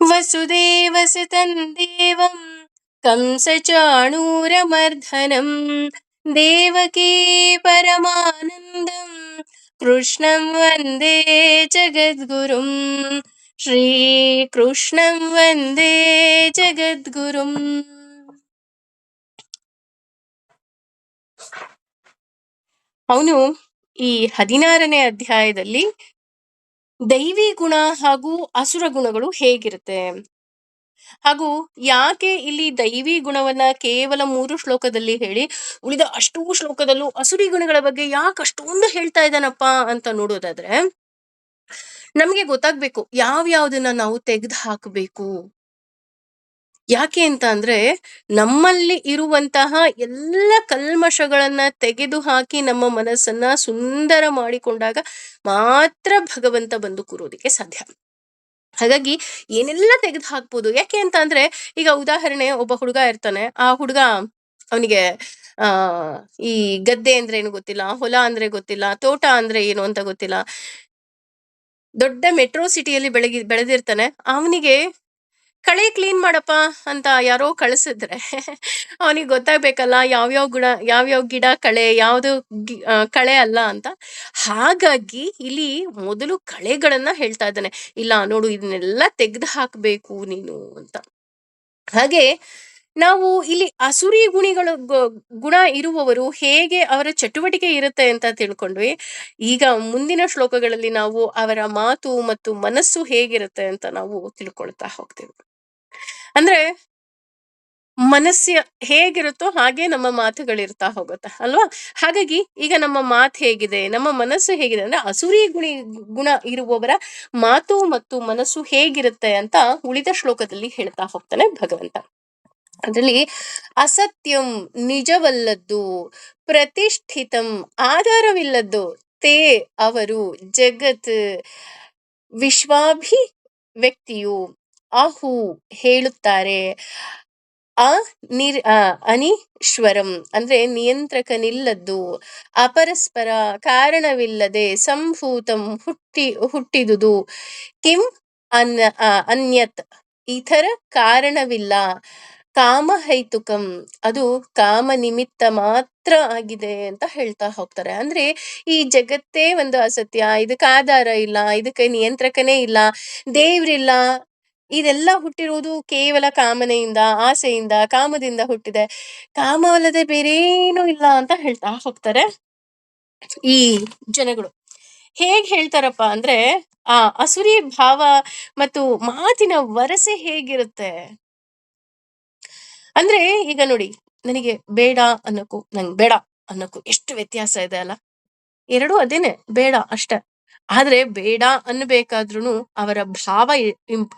ವಸುದೇವಸುತಂ ದೇವಂ ಕಂಸಚಾಣೂರಮರ್ಧನಂ ದೇವಕೀ ಪರಮಾನಂದಂ ಕೃಷ್ಣಂ ವಂದೇ ಜಗದ್ಗುರುಂ. ಶ್ರೀಕೃಷ್ಣಂ ವಂದೇ ಜಗದ್ಗುರುಂ. ಅವನು ಈ 16ನೇ ಅಧ್ಯಾಯದಲ್ಲಿ ದೈವಿ ಗುಣ ಹಾಗೂ ಅಸುರ ಗುಣಗಳು ಹೇಗಿರುತ್ತೆ, ಹಾಗೂ ಯಾಕೆ ಇಲ್ಲಿ ದೈವಿ ಗುಣವನ್ನ ಕೇವಲ 3 ಶ್ಲೋಕದಲ್ಲಿ ಹೇಳಿ ಉಳಿದ ಅಷ್ಟೂ ಶ್ಲೋಕದಲ್ಲೂ ಅಸುರಿ ಗುಣಗಳ ಬಗ್ಗೆ ಯಾಕೆ ಅಷ್ಟೊಂದು ಹೇಳ್ತಾ ಇದ್ದಾನಪ್ಪ ಅಂತ ನೋಡೋದಾದ್ರೆ, ನಮಗೆ ಗೊತ್ತಾಗ್ಬೇಕು ಯಾವ್ಯಾವ್ದನ್ನ ನಾವು ತೆಗೆದು ಹಾಕಬೇಕು. ಯಾಕೆ ಅಂತ ಅಂದ್ರೆ, ನಮ್ಮಲ್ಲಿ ಇರುವಂತಹ ಎಲ್ಲ ಕಲ್ಮಶಗಳನ್ನ ತೆಗೆದು ಹಾಕಿ ನಮ್ಮ ಮನಸ್ಸನ್ನ ಸುಂದರ ಮಾಡಿಕೊಂಡಾಗ ಮಾತ್ರ ಭಗವಂತ ಬಂದು ಕೂರೋದಿಕ್ಕೆ ಸಾಧ್ಯ. ಹಾಗಾಗಿ ಏನೆಲ್ಲ ತೆಗೆದು ಹಾಕ್ಬೋದು. ಯಾಕೆ ಅಂತ ಅಂದ್ರೆ, ಈಗ ಉದಾಹರಣೆ, ಒಬ್ಬ ಹುಡುಗ ಇರ್ತಾನೆ. ಆ ಹುಡುಗ, ಅವನಿಗೆ ಈ ಗದ್ದೆ ಅಂದ್ರೆ ಏನು ಗೊತ್ತಿಲ್ಲ, ಹೊಲ ಅಂದ್ರೆ ಗೊತ್ತಿಲ್ಲ, ತೋಟ ಅಂದ್ರೆ ಏನು ಅಂತ ಗೊತ್ತಿಲ್ಲ, ದೊಡ್ಡ ಮೆಟ್ರೋ ಸಿಟಿಯಲ್ಲಿ ಬೆಳೆದಿರ್ತಾನೆ. ಅವನಿಗೆ ಕಳೆ ಕ್ಲೀನ್ ಮಾಡಪ್ಪ ಅಂತ ಯಾರೋ ಕಳಿಸಿದ್ರೆ ಅವನಿಗೆ ಗೊತ್ತಾಗ್ಬೇಕಲ್ಲ ಯಾವ್ಯಾವ ಗಿಡ ಕಳೆ, ಯಾವ್ದು ಕಳೆ ಅಲ್ಲ ಅಂತ. ಹಾಗಾಗಿ ಇಲ್ಲಿ ಮೊದಲು ಕಳೆಗಳನ್ನ ಹೇಳ್ತಾ ಇದ್ದಾನೆ. ಇಲ್ಲ ನೋಡು, ಇದನ್ನೆಲ್ಲ ತೆಗೆದು ಹಾಕ್ಬೇಕು ನೀನು ಅಂತ. ಹಾಗೆ ನಾವು ಇಲ್ಲಿ ಅಸುರಿ ಗುಣ ಇರುವವರು ಹೇಗೆ ಅವರ ಚಟುವಟಿಕೆ ಇರುತ್ತೆ ಅಂತ ತಿಳ್ಕೊಂಡ್ವಿ. ಈಗ ಮುಂದಿನ ಶ್ಲೋಕಗಳಲ್ಲಿ ನಾವು ಅವರ ಮಾತು ಮತ್ತು ಮನಸ್ಸು ಹೇಗಿರುತ್ತೆ ಅಂತ ನಾವು ತಿಳ್ಕೊಳ್ತಾ ಹೋಗ್ತೇವೆ. ಅಂದ್ರೆ ಮನಸ್ಸು ಹೇಗಿರುತ್ತೋ ಹಾಗೆ ನಮ್ಮ ಮಾತುಗಳಿರ್ತಾ ಹೋಗುತ್ತೆ ಅಲ್ವಾ. ಹಾಗಾಗಿ ಈಗ ನಮ್ಮ ಮಾತು ಹೇಗಿದೆ, ನಮ್ಮ ಮನಸ್ಸು ಹೇಗಿದೆ ಅಂದ್ರೆ, ಅಸುರಿ ಗುಣ ಇರುವವರ ಮಾತು ಮತ್ತು ಮನಸ್ಸು ಹೇಗಿರುತ್ತೆ ಅಂತ ಉಳಿದ ಶ್ಲೋಕದಲ್ಲಿ ಹೇಳ್ತಾ ಹೋಗ್ತಾನೆ ಭಗವಂತ. ಅದರಲ್ಲಿ ಅಸತ್ಯಂ ನಿಜವಲ್ಲದ್ದು, ಪ್ರತಿಷ್ಠಿತಂ ಆಧಾರವಿಲ್ಲದ್ದು, ತೇ ಅವರು, ಜಗತ್ ವಿಶ್ವಾಭಿ ವ್ಯಕ್ತಿಯು, ಅಹು ಹೇಳುತ್ತಾರೆ, ಅನೀಶ್ವರಂ ಅಂದ್ರೆ ನಿಯಂತ್ರಕನಿಲ್ಲದ್ದು, ಅಪರಸ್ಪರ ಕಾರಣವಿಲ್ಲದೆ, ಸಂಭೂತಂ ಹುಟ್ಟಿದುದು, ಕಿಂ ಅನ್ಯತ್ ಇತರ ಕಾರಣವಿಲ್ಲ, ಕಾಮಹೈತುಕಂ ಅದು ಕಾಮ ನಿಮಿತ್ತ ಮಾತ್ರ ಆಗಿದೆ ಅಂತ ಹೇಳ್ತಾ ಹೋಗ್ತಾರೆ. ಅಂದ್ರೆ ಈ ಜಗತ್ತೇ ಒಂದು ಅಸತ್ಯ, ಇದಕ್ಕೆ ಆಧಾರ ಇಲ್ಲ, ಇದಕ್ಕೆ ನಿಯಂತ್ರಕನೇ ಇಲ್ಲ, ದೇವ್ರಿಲ್ಲ, ಇದೆಲ್ಲ ಹುಟ್ಟಿರುವುದು ಕೇವಲ ಕಾಮನೆಯಿಂದ, ಆಸೆಯಿಂದ, ಕಾಮದಿಂದ ಹುಟ್ಟಿದೆ, ಕಾಮ ಅಲ್ಲದೆ ಬೇರೇನೂ ಇಲ್ಲ ಅಂತ ಹೇಳ್ತಾ ಹೋಗ್ತಾರೆ ಈ ಜನಗಳು. ಹೇಗ್ ಹೇಳ್ತಾರಪ್ಪ ಅಂದ್ರೆ, ಆ ಅಸುರಿ ಭಾವ ಮತ್ತು ಮಾತಿನ ವರಸೆ ಹೇಗಿರುತ್ತೆ ಅಂದ್ರೆ, ಈಗ ನೋಡಿ, ನನಗೆ ಬೇಡ ಅನ್ನೋಕ್ಕೂ ನಂಗೆ ಬೇಡ ಅನ್ನೋಕ್ಕೂ ಎಷ್ಟು ವ್ಯತ್ಯಾಸ ಇದೆ ಅಲ್ಲ. ಎರಡೂ ಅದೇನೆ, ಬೇಡ ಅಷ್ಟೆ. ಆದ್ರೆ ಬೇಡ ಅನ್ಬೇಕಾದ್ರೂ ಅವರ ಭಾವ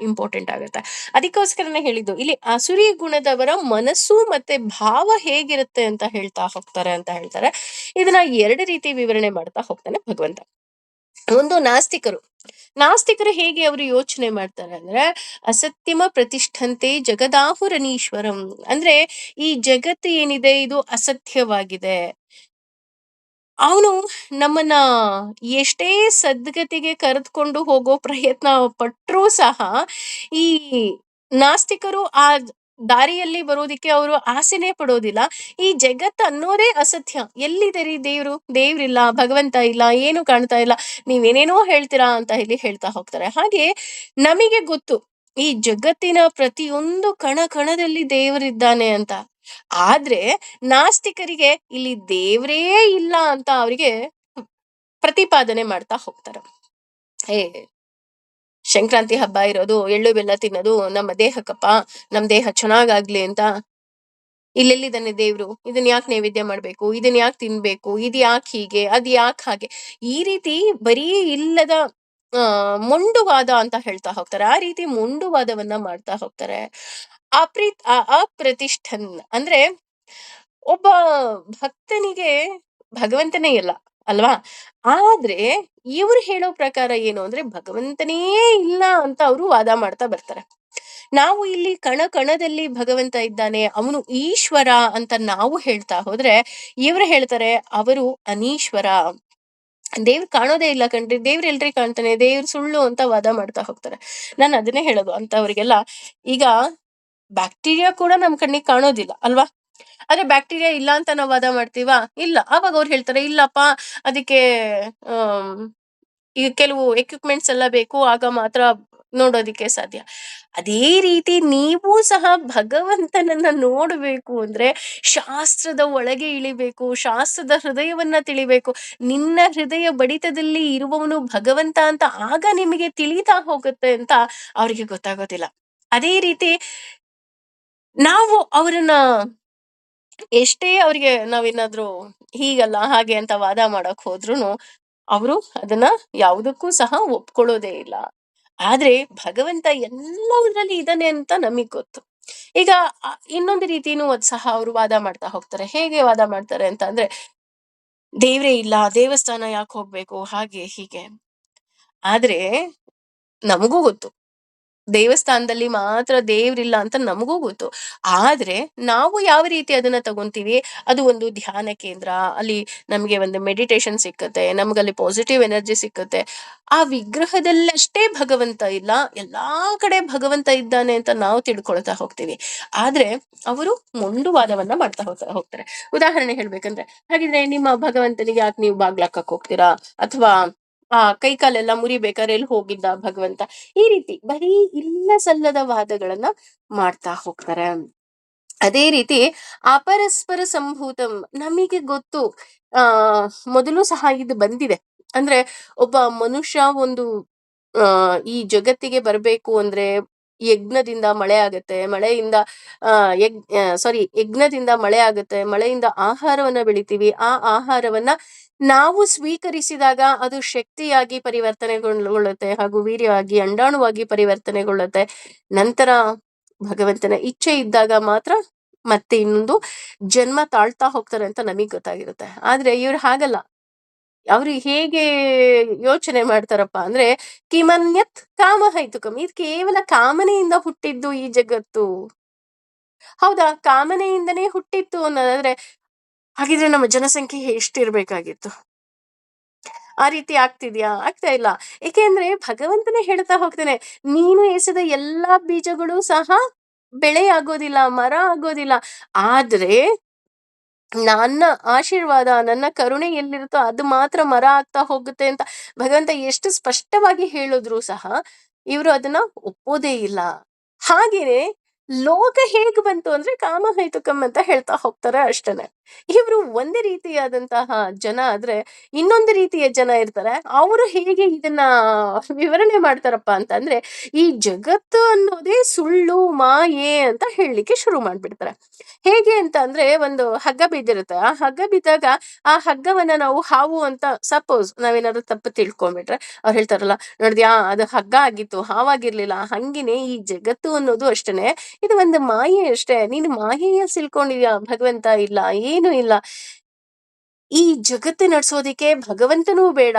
ಇಂಪಾರ್ಟೆಂಟ್ ಆಗುತ್ತೆ. ಅದಕ್ಕೋಸ್ಕರನೇ ಹೇಳಿದ್ದು, ಇಲ್ಲಿ ಅಸುರಿ ಗುಣದವರ ಮನಸ್ಸು ಮತ್ತೆ ಭಾವ ಹೇಗಿರುತ್ತೆ ಅಂತ ಹೇಳ್ತಾ ಹೋಗ್ತಾರೆ ಅಂತ ಹೇಳ್ತಾರೆ. ಇದನ್ನ 2 ರೀತಿ ವಿವರಣೆ ಮಾಡ್ತಾ ಹೋಗ್ತಾನೆ ಭಗವಂತ. ಒಂದು ನಾಸ್ತಿಕರು ಹೇಗೆ ಅವರು ಯೋಚನೆ ಮಾಡ್ತಾರೆ ಅಂದ್ರೆ, ಅಸತ್ಯಮ ಪ್ರತಿಷ್ಠಂತೆ ಜಗದಾಹುರನೀಶ್ವರಂ ಅಂದ್ರೆ, ಈ ಜಗತ್ತು ಏನಿದೆ ಇದು ಅಸತ್ಯವಾಗಿದೆ. ಅವನು ನಮ್ಮನ್ನ ಎಷ್ಟೇ ಸದ್ಗತಿಗೆ ಕರೆದುಕೊಂಡು ಹೋಗೋ ಪ್ರಯತ್ನ ಪಟ್ಟರೂ ಸಹ ಈ ನಾಸ್ತಿಕರು ಆ ದಾರಿಯಲ್ಲಿ ಬರೋದಿಕ್ಕೆ ಅವರು ಆಸೆನೇ ಪಡೋದಿಲ್ಲ. ಈ ಜಗತ್ತು ಅನ್ನೋದೇ ಅಸತ್ಯ, ಎಲ್ಲಿದೆ ರೀ ದೇವ್ರಿಲ್ಲ, ಭಗವಂತ ಇಲ್ಲ, ಏನು ಕಾಣ್ತಾ ಇಲ್ಲ, ನೀವೇನೇನೋ ಹೇಳ್ತೀರಾ ಅಂತ ಇಲ್ಲಿ ಹೇಳ್ತಾ ಹೋಗ್ತಾರೆ. ಹಾಗೆ ನಮಗೆ ಗೊತ್ತು ಈ ಜಗತ್ತಿನ ಪ್ರತಿಯೊಂದು ಕಣದಲ್ಲಿ ದೇವರಿದ್ದಾನೆ ಅಂತ. ಆದ್ರೆ ನಾಸ್ತಿಕರಿಗೆ ಇಲ್ಲಿ ದೇವ್ರೇ ಇಲ್ಲ ಅಂತ ಅವರಿಗೆ ಪ್ರತಿಪಾದನೆ ಮಾಡ್ತಾ ಹೋಗ್ತಾರೆ. ಸಂಕ್ರಾಂತಿ ಹಬ್ಬ ಇರೋದು, ಎಳ್ಳು ಬೆಲ್ಲ ತಿನ್ನೋದು ನಮ್ಮ ದೇಹಕ್ಕಪ್ಪ, ನಮ್ ದೇಹ ಚೆನ್ನಾಗಾಗ್ಲಿ ಅಂತ. ಇಲ್ಲೆಲ್ಲಿದ್ದಾನೆ ದೇವ್ರು, ಇದನ್ ಯಾಕೆ ನೈವೇದ್ಯ ಮಾಡ್ಬೇಕು, ಇದನ್ ಯಾಕೆ ತಿನ್ಬೇಕು, ಇದು ಯಾಕೆ ಹೀಗೆ, ಅದ್ ಯಾಕೆ ಹಾಗೆ, ಈ ರೀತಿ ಬರೀ ಇಲ್ಲದ ಮೊಂಡುವಾದ ಅಂತ ಹೇಳ್ತಾ ಹೋಗ್ತಾರೆ. ಆ ರೀತಿ ಮೊಂಡುವಾದವನ್ನ ಮಾಡ್ತಾ ಹೋಗ್ತಾರೆ. ಅಪ್ರತಿಷ್ಠನ್ ಅಂದ್ರೆ ಒಬ್ಬ ಭಕ್ತನಿಗೆ ಭಗವಂತನೇ ಇಲ್ಲ ಅಲ್ವಾ. ಆದ್ರೆ ಇವ್ರು ಹೇಳೋ ಪ್ರಕಾರ ಏನು ಅಂದ್ರೆ, ಭಗವಂತನೇ ಇಲ್ಲ ಅಂತ ಅವರು ವಾದ ಮಾಡ್ತಾ ಬರ್ತಾರೆ. ನಾವು ಇಲ್ಲಿ ಕಣದಲ್ಲಿ ಭಗವಂತ ಇದ್ದಾನೆ, ಅವನು ಈಶ್ವರ ಅಂತ ನಾವು ಹೇಳ್ತಾ ಹೋದ್ರೆ, ಇವ್ರು ಹೇಳ್ತಾರೆ ಅವರು ಅನೀಶ್ವರ. ದೇವ್ರು ಕಾಣೋದೇ ಇಲ್ಲ ಕಣ್ರಿ, ದೇವ್ರು ಎಲ್ರಿ ಕಾಣ್ತಾನೆ, ದೇವ್ರು ಸುಳ್ಳು ಅಂತ ವಾದ ಮಾಡ್ತಾ ಹೋಗ್ತಾರೆ. ನಾನು ಅದನ್ನೇ ಹೇಳೋದು ಅಂತವ್ರಿಗೆಲ್ಲ. ಈಗ ಬ್ಯಾಕ್ಟೀರಿಯಾ ಕೂಡ ನಮ್ ಕಣ್ಣಿಗೆ ಕಾಣೋದಿಲ್ಲ ಅಲ್ವಾ? ಆದ್ರೆ ಬ್ಯಾಕ್ಟೀರಿಯಾ ಇಲ್ಲ ಅಂತ ನಾವು ವಾದ ಮಾಡ್ತೀವಾ? ಇಲ್ಲ. ಅವಾಗ ಅವ್ರು ಹೇಳ್ತಾರೆ, ಇಲ್ಲಪ್ಪ ಅದಕ್ಕೆ ಆಹ್, ಈಗ ಕೆಲವು ಎಕ್ವಿಪ್‌ಮೆಂಟ್ಸ್ ಎಲ್ಲ ಬೇಕು. ಆಗ ಮಾತ್ರ ನೋಡೋದಿಕ್ಕೆ ಸಾಧ್ಯ. ಅದೇ ರೀತಿ ನೀವು ಸಹ ಭಗವಂತನನ್ನ ನೋಡ್ಬೇಕು ಅಂದ್ರೆ ಶಾಸ್ತ್ರದ ಒಳಗೆ ಇಳಿಬೇಕು. ಶಾಸ್ತ್ರದ ಹೃದಯವನ್ನ ತಿಳಿಬೇಕು. ನಿನ್ನ ಹೃದಯ ಬಡಿತದಲ್ಲಿ ಇರುವವನು ಭಗವಂತ ಅಂತ ಆಗ ನಿಮಗೆ ತಿಳಿತಾ ಹೋಗುತ್ತೆ ಅಂತ ಅವ್ರಿಗೆ ಗೊತ್ತಾಗೋದಿಲ್ಲ. ಅದೇ ರೀತಿ ನಾವು ಅವರನ್ನ ಎಷ್ಟೇ ಅವ್ರಿಗೆ ನಾವೇನಾದ್ರೂ ಹೀಗಲ್ಲ, ಹಾಗೆ ಅಂತ ವಾದ ಮಾಡಕ್ ಹೋದ್ರುನು ಅವರು ಅದನ್ನ ಯಾವುದಕ್ಕೂ ಸಹ ಒಪ್ಕೊಳ್ಳೋದೇ ಇಲ್ಲ. ಆದ್ರೆ ಭಗವಂತ ಎಲ್ಲವುದ್ರಲ್ಲಿ ಇದ್ದಾನೆ ಅಂತ ನಮಿಗ್ ಗೊತ್ತು. ಈಗ ಇನ್ನೊಂದು ರೀತಿನೂ ಸಹ ಅವರು ವಾದ ಮಾಡ್ತಾ ಹೋಗ್ತಾರೆ. ಹೇಗೆ ವಾದ ಮಾಡ್ತಾರೆ ಅಂತ ಅಂದ್ರೆ, ದೇವ್ರೇ ಇಲ್ಲ, ದೇವಸ್ಥಾನ ಯಾಕ್ ಹೋಗ್ಬೇಕು? ಹಾಗೆ ಹೀಗೆ. ಆದ್ರೆ ನಮಗೂ ಗೊತ್ತು. ದೇವಸ್ಥಾನದಲ್ಲಿ ಮಾತ್ರ ದೇವ್ರಿಲ್ಲ ಅಂತ ನಮಗೂ ಗೊತ್ತು. ಆದ್ರೆ ನಾವು ಯಾವ ರೀತಿ ಅದನ್ನ ತಗೊಂತೀವಿ, ಅದು ಒಂದು ಧ್ಯಾನ ಕೇಂದ್ರ. ಅಲ್ಲಿ ನಮ್ಗೆ ಒಂದು ಮೆಡಿಟೇಷನ್ ಸಿಕ್ಕತ್ತೆ. ನಮ್ಗಲ್ಲಿ ಪಾಸಿಟಿವ್ ಎನರ್ಜಿ ಸಿಕ್ಕತ್ತೆ. ಆ ವಿಗ್ರಹದಲ್ಲಷ್ಟೇ ಭಗವಂತ ಇಲ್ಲ, ಎಲ್ಲಾ ಕಡೆ ಭಗವಂತ ಇದ್ದಾನೆ ಅಂತ ನಾವು ತಿಳ್ಕೊಳ್ತಾ ಹೋಗ್ತೀವಿ. ಆದ್ರೆ ಅವರು ಮೊಂಡುವಾದವನ್ನ ಮಾಡ್ತಾ ಹೋಗ್ತಾರೆ. ಉದಾಹರಣೆ ಹೇಳ್ಬೇಕಂದ್ರೆ, ಹಾಗಿದ್ರೆ ನಿಮ್ಮ ಭಗವಂತನಿಗೆ ಯಾಕೆ ನೀವು ಬಾಗ್ಲಾಕಕ್ ಹೋಗ್ತೀರಾ? ಅಥವಾ ಕೈ ಕಾಲೆಲ್ಲ ಮುರಿಬೇಕಾದ್ರೆ ಎಲ್ಲಿ ಹೋಗಿದ್ದ ಭಗವಂತ? ಈ ರೀತಿ ಬರೀ ಇಲ್ಲ ಸಲ್ಲದ ವಾದಗಳನ್ನ ಮಾಡ್ತಾ ಹೋಗ್ತಾರೆ. ಅದೇ ರೀತಿ ಅಪರಸ್ಪರ ಸಂಭೂತಂ ನಮಗೆ ಗೊತ್ತು. ಆ ಮೊದಲು ಸಹ ಇದು ಬಂದಿದೆ. ಅಂದ್ರೆ ಒಬ್ಬ ಮನುಷ್ಯ ಒಂದು ಈ ಜಗತ್ತಿಗೆ ಬರ್ಬೇಕು ಅಂದ್ರೆ ಯಜ್ಞದಿಂದ ಮಳೆ ಆಗತ್ತೆ, ಮಳೆಯಿಂದ ಯಜ್ಞದಿಂದ ಮಳೆ ಆಗತ್ತೆ, ಮಳೆಯಿಂದ ಆಹಾರವನ್ನ ಬೆಳಿತೀವಿ. ಆ ಆಹಾರವನ್ನ ನಾವು ಸ್ವೀಕರಿಸಿದಾಗ ಅದು ಶಕ್ತಿಯಾಗಿ ಪರಿವರ್ತನೆಗೊಳ್ಳುತ್ತೆ, ಹಾಗೂ ವೀರ್ಯವಾಗಿ ಅಂಡಾಣುವಾಗಿ ಪರಿವರ್ತನೆಗೊಳ್ಳುತ್ತೆ. ನಂತರ ಭಗವಂತನ ಇಚ್ಛೆ ಇದ್ದಾಗ ಮಾತ್ರ ಮತ್ತೆ ಇನ್ನೊಂದು ಜನ್ಮ ತಾಳ್ತಾ ಹೋಗ್ತಾರೆ ಅಂತ ನಮಗ್ ಗೊತ್ತಾಗಿರುತ್ತೆ. ಆದ್ರೆ ಇವ್ರು ಹಾಗಲ್ಲ. ಅವ್ರು ಹೇಗೆ ಯೋಚನೆ ಮಾಡ್ತಾರಪ್ಪ ಅಂದ್ರೆ, ಕಿಮನ್ಯತ್ ಕಾಮಹೈತುಕಂ, ಇದು ಕೇವಲ ಕಾಮನೆಯಿಂದ ಹುಟ್ಟಿದ್ದು ಈ ಜಗತ್ತು. ಹೌದಾ? ಕಾಮನೆಯಿಂದನೇ ಹುಟ್ಟಿತ್ತು ಅನ್ನೋದಾದ್ರೆ ಹಾಗಿದ್ರೆ ನಮ್ಮ ಜನಸಂಖ್ಯೆ ಎಷ್ಟಿರ್ಬೇಕಾಗಿತ್ತು? ಆ ರೀತಿ ಆಗ್ತಿದ್ಯಾ? ಆಗ್ತಾ ಇಲ್ಲ. ಏಕೆಂದ್ರೆ ಭಗವಂತನೇ ಹೇಳ್ತಾ ಹೋಗ್ತಾನೆ, ನೀನು ಎಸೆದ ಎಲ್ಲಾ ಬೀಜಗಳು ಸಹ ಬೆಳೆ ಆಗೋದಿಲ್ಲ, ಮರ ಆಗೋದಿಲ್ಲ. ಆದ್ರೆ ನನ್ನ ಆಶೀರ್ವಾದ, ನನ್ನ ಕರುಣೆ ಎಲ್ಲಿರುತ್ತೋ ಅದು ಮಾತ್ರ ಮರ ಆಗ್ತಾ ಹೋಗುತ್ತೆ ಅಂತ ಭಗವಂತ ಎಷ್ಟು ಸ್ಪಷ್ಟವಾಗಿ ಹೇಳಿದ್ರು ಸಹ ಇವರು ಅದನ್ನ ಒಪ್ಪೋದೇ ಇಲ್ಲ. ಹಾಗೇನೆ ಲೋಕ ಹೇಗ್ ಬಂತು ಅಂದ್ರೆ ಕಾಮಹೈತುಕಂ ಅಂತ ಹೇಳ್ತಾ ಹೋಗ್ತಾರೆ ಅಷ್ಟೇನೆ. ಇವ್ರು ಒಂದೇ ರೀತಿಯಾದಂತಹ ಜನ ಆದ್ರೆ ಇನ್ನೊಂದು ರೀತಿಯ ಜನ ಇರ್ತಾರೆ. ಅವರು ಹೇಗೆ ಇದನ್ನ ವಿವರಣೆ ಮಾಡ್ತಾರಪ್ಪ ಅಂತಂದ್ರೆ, ಈ ಜಗತ್ತು ಅನ್ನೋದೇ ಸುಳ್ಳು, ಮಾಯೆ ಅಂತ ಹೇಳಲಿಕ್ಕೆ ಶುರು ಮಾಡ್ಬಿಡ್ತಾರೆ. ಹೇಗೆ ಅಂತ ಅಂದ್ರೆ, ಒಂದು ಹಗ್ಗ ಬಿದ್ದಿರುತ್ತೆ. ಆ ಹಗ್ಗ ಬಿದ್ದಾಗ ಆ ಹಗ್ಗವನ್ನ ನಾವು ಹಾವು ಅಂತ ಸಪೋಸ್ ನಾವೇನಾದ್ರು ತಪ್ಪು ತಿಳ್ಕೊಂಡ್ಬಿಟ್ರೆ ಅವ್ರು ಹೇಳ್ತಾರಲ್ಲ, ನೋಡಿದ್ಯಾ ಅದು ಹಗ್ಗ ಆಗಿತ್ತು, ಹಾವಾಗಿರ್ಲಿಲ್ಲ. ಹಂಗೇನೆ ಈ ಜಗತ್ತು ಅನ್ನೋದು ಅಷ್ಟೇನೆ, ಇದು ಒಂದು ಮಾಯೆ ಅಷ್ಟೇ. ನೀನು ಮಾಯೆಯ ಸಿಲ್ಕೊಂಡಿದ್ಯಾ, ಭಗವಂತ ಇಲ್ಲ, ಏನು ಇಲ್ಲ. ಈ ಜಗತ್ತು ನಡ್ಸೋದಿಕ್ಕೆ ಭಗವಂತನೂ ಬೇಡ.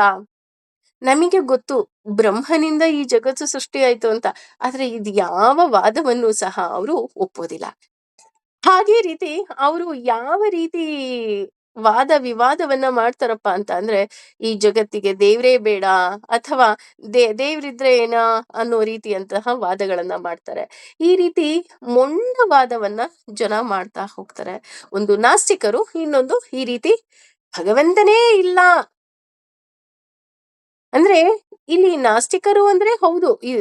ನಮಗೆ ಗೊತ್ತು ಬ್ರಹ್ಮನಿಂದ ಈ ಜಗತ್ತು ಸೃಷ್ಟಿ ಆಯ್ತು ಅಂತ. ಆದ್ರೆ ಇದು ಯಾವ ವಾದವನ್ನು ಸಹ ಅವರು ಒಪ್ಪೋದಿಲ್ಲ. ಹಾಗೆ ರೀತಿ ಅವರು ಯಾವ ರೀತಿ ವಾದ ವಿವಾದವನ್ನ ಮಾಡ್ತಾರಪ್ಪ ಅಂತ ಅಂದ್ರೆ, ಈ ಜಗತ್ತಿಗೆ ದೇವ್ರೇ ಬೇಡ, ಅಥವಾ ದೇವ್ರಿದ್ರೆ ಏನ ಅನ್ನೋ ರೀತಿಯಂತಹ ವಾದಗಳನ್ನ ಮಾಡ್ತಾರೆ. ಈ ರೀತಿ ಮೊಂಡ ವಾದವನ್ನ ಜನ ಮಾಡ್ತಾ ಹೋಗ್ತಾರೆ. ಒಂದು ನಾಸ್ತಿಕರು, ಇನ್ನೊಂದು ಈ ರೀತಿ ಭಗವಂತನೇ ಇಲ್ಲ ಅಂದ್ರೆ, ಇಲ್ಲಿ ನಾಸ್ತಿಕರು ಅಂದ್ರೆ ಹೌದು, ಈ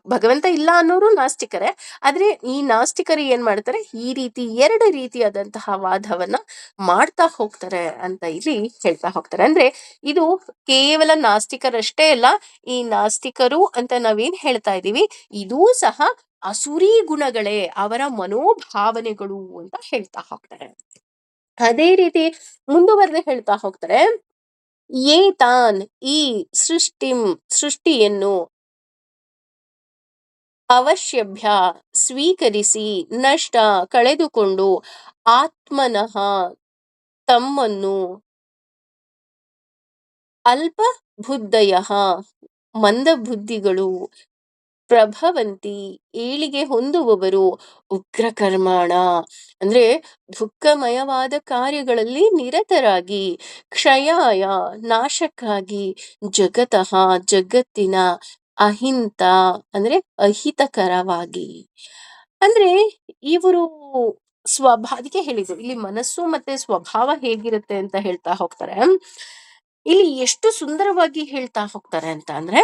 ಭಗವಂತ ಇಲ್ಲ ಅನ್ನೋರು ನಾಸ್ತಿಕರೇ. ಆದ್ರೆ ಈ ನಾಸ್ತಿಕರು ಏನ್ ಮಾಡ್ತಾರೆ, ಈ ರೀತಿ ಎರಡು ರೀತಿಯಾದಂತಹ ವಾದವನ್ನ ಮಾಡ್ತಾ ಹೋಗ್ತಾರೆ ಅಂತ ಇಲ್ಲಿ ಹೇಳ್ತಾ ಹೋಗ್ತಾರೆ. ಅಂದ್ರೆ ಇದು ಕೇವಲ ನಾಸ್ತಿಕರಷ್ಟೇ ಅಲ್ಲ, ಈ ನಾಸ್ತಿಕರು ಅಂತ ನಾವೇನ್ ಹೇಳ್ತಾ ಇದೀವಿ, ಇದೂ ಸಹ ಅಸುರಿ ಗುಣಗಳೇ, ಅವರ ಮನೋಭಾವನೆಗಳು ಅಂತ ಹೇಳ್ತಾ ಹೋಗ್ತಾರೆ. ಅದೇ ರೀತಿ ಮುಂದುವರೆದು ಹೇಳ್ತಾ ಹೋಗ್ತಾರೆ, ಏತಾನ್ ಈ ಸೃಷ್ಟಿಯನ್ನು ಅವಶ್ಯಭ್ಯ ಸ್ವೀಕರಿಸಿ ನಷ್ಟ ಕಳೆದುಕೊಂಡು ಆತ್ಮನಃ ತಮ್ಮನ್ನು ಅಲ್ಪ ಬುದ್ಧಯ ಮಂದಬುದ್ಧಿಗಳು ಪ್ರಭವಂತಿ ಏಳಿಗೆ ಹೊಂದುವವರು, ಉಗ್ರ ಕರ್ಮಾಣ ಅಂದ್ರೆ ದುಃಖಮಯವಾದ ಕಾರ್ಯಗಳಲ್ಲಿ ನಿರತರಾಗಿ, ಕ್ಷಯಾಯ ನಾಶಕ್ಕಾಗಿ, ಜಗತಃ ಜಗತ್ತಿನ, ಅಹಿಂತ ಅಂದ್ರೆ ಅಹಿತಕರವಾಗಿ. ಅಂದ್ರೆ ಇವರು ಅದಕ್ಕೆ ಹೇಳಿದ್ರು ಇಲ್ಲಿ ಮನಸ್ಸು ಮತ್ತೆ ಸ್ವಭಾವ ಹೇಗಿರುತ್ತೆ ಅಂತ ಹೇಳ್ತಾ ಹೋಗ್ತಾರೆ. ಇಲ್ಲಿ ಎಷ್ಟು ಸುಂದರವಾಗಿ ಹೇಳ್ತಾ ಹೋಗ್ತಾರೆ ಅಂತ ಅಂದ್ರೆ,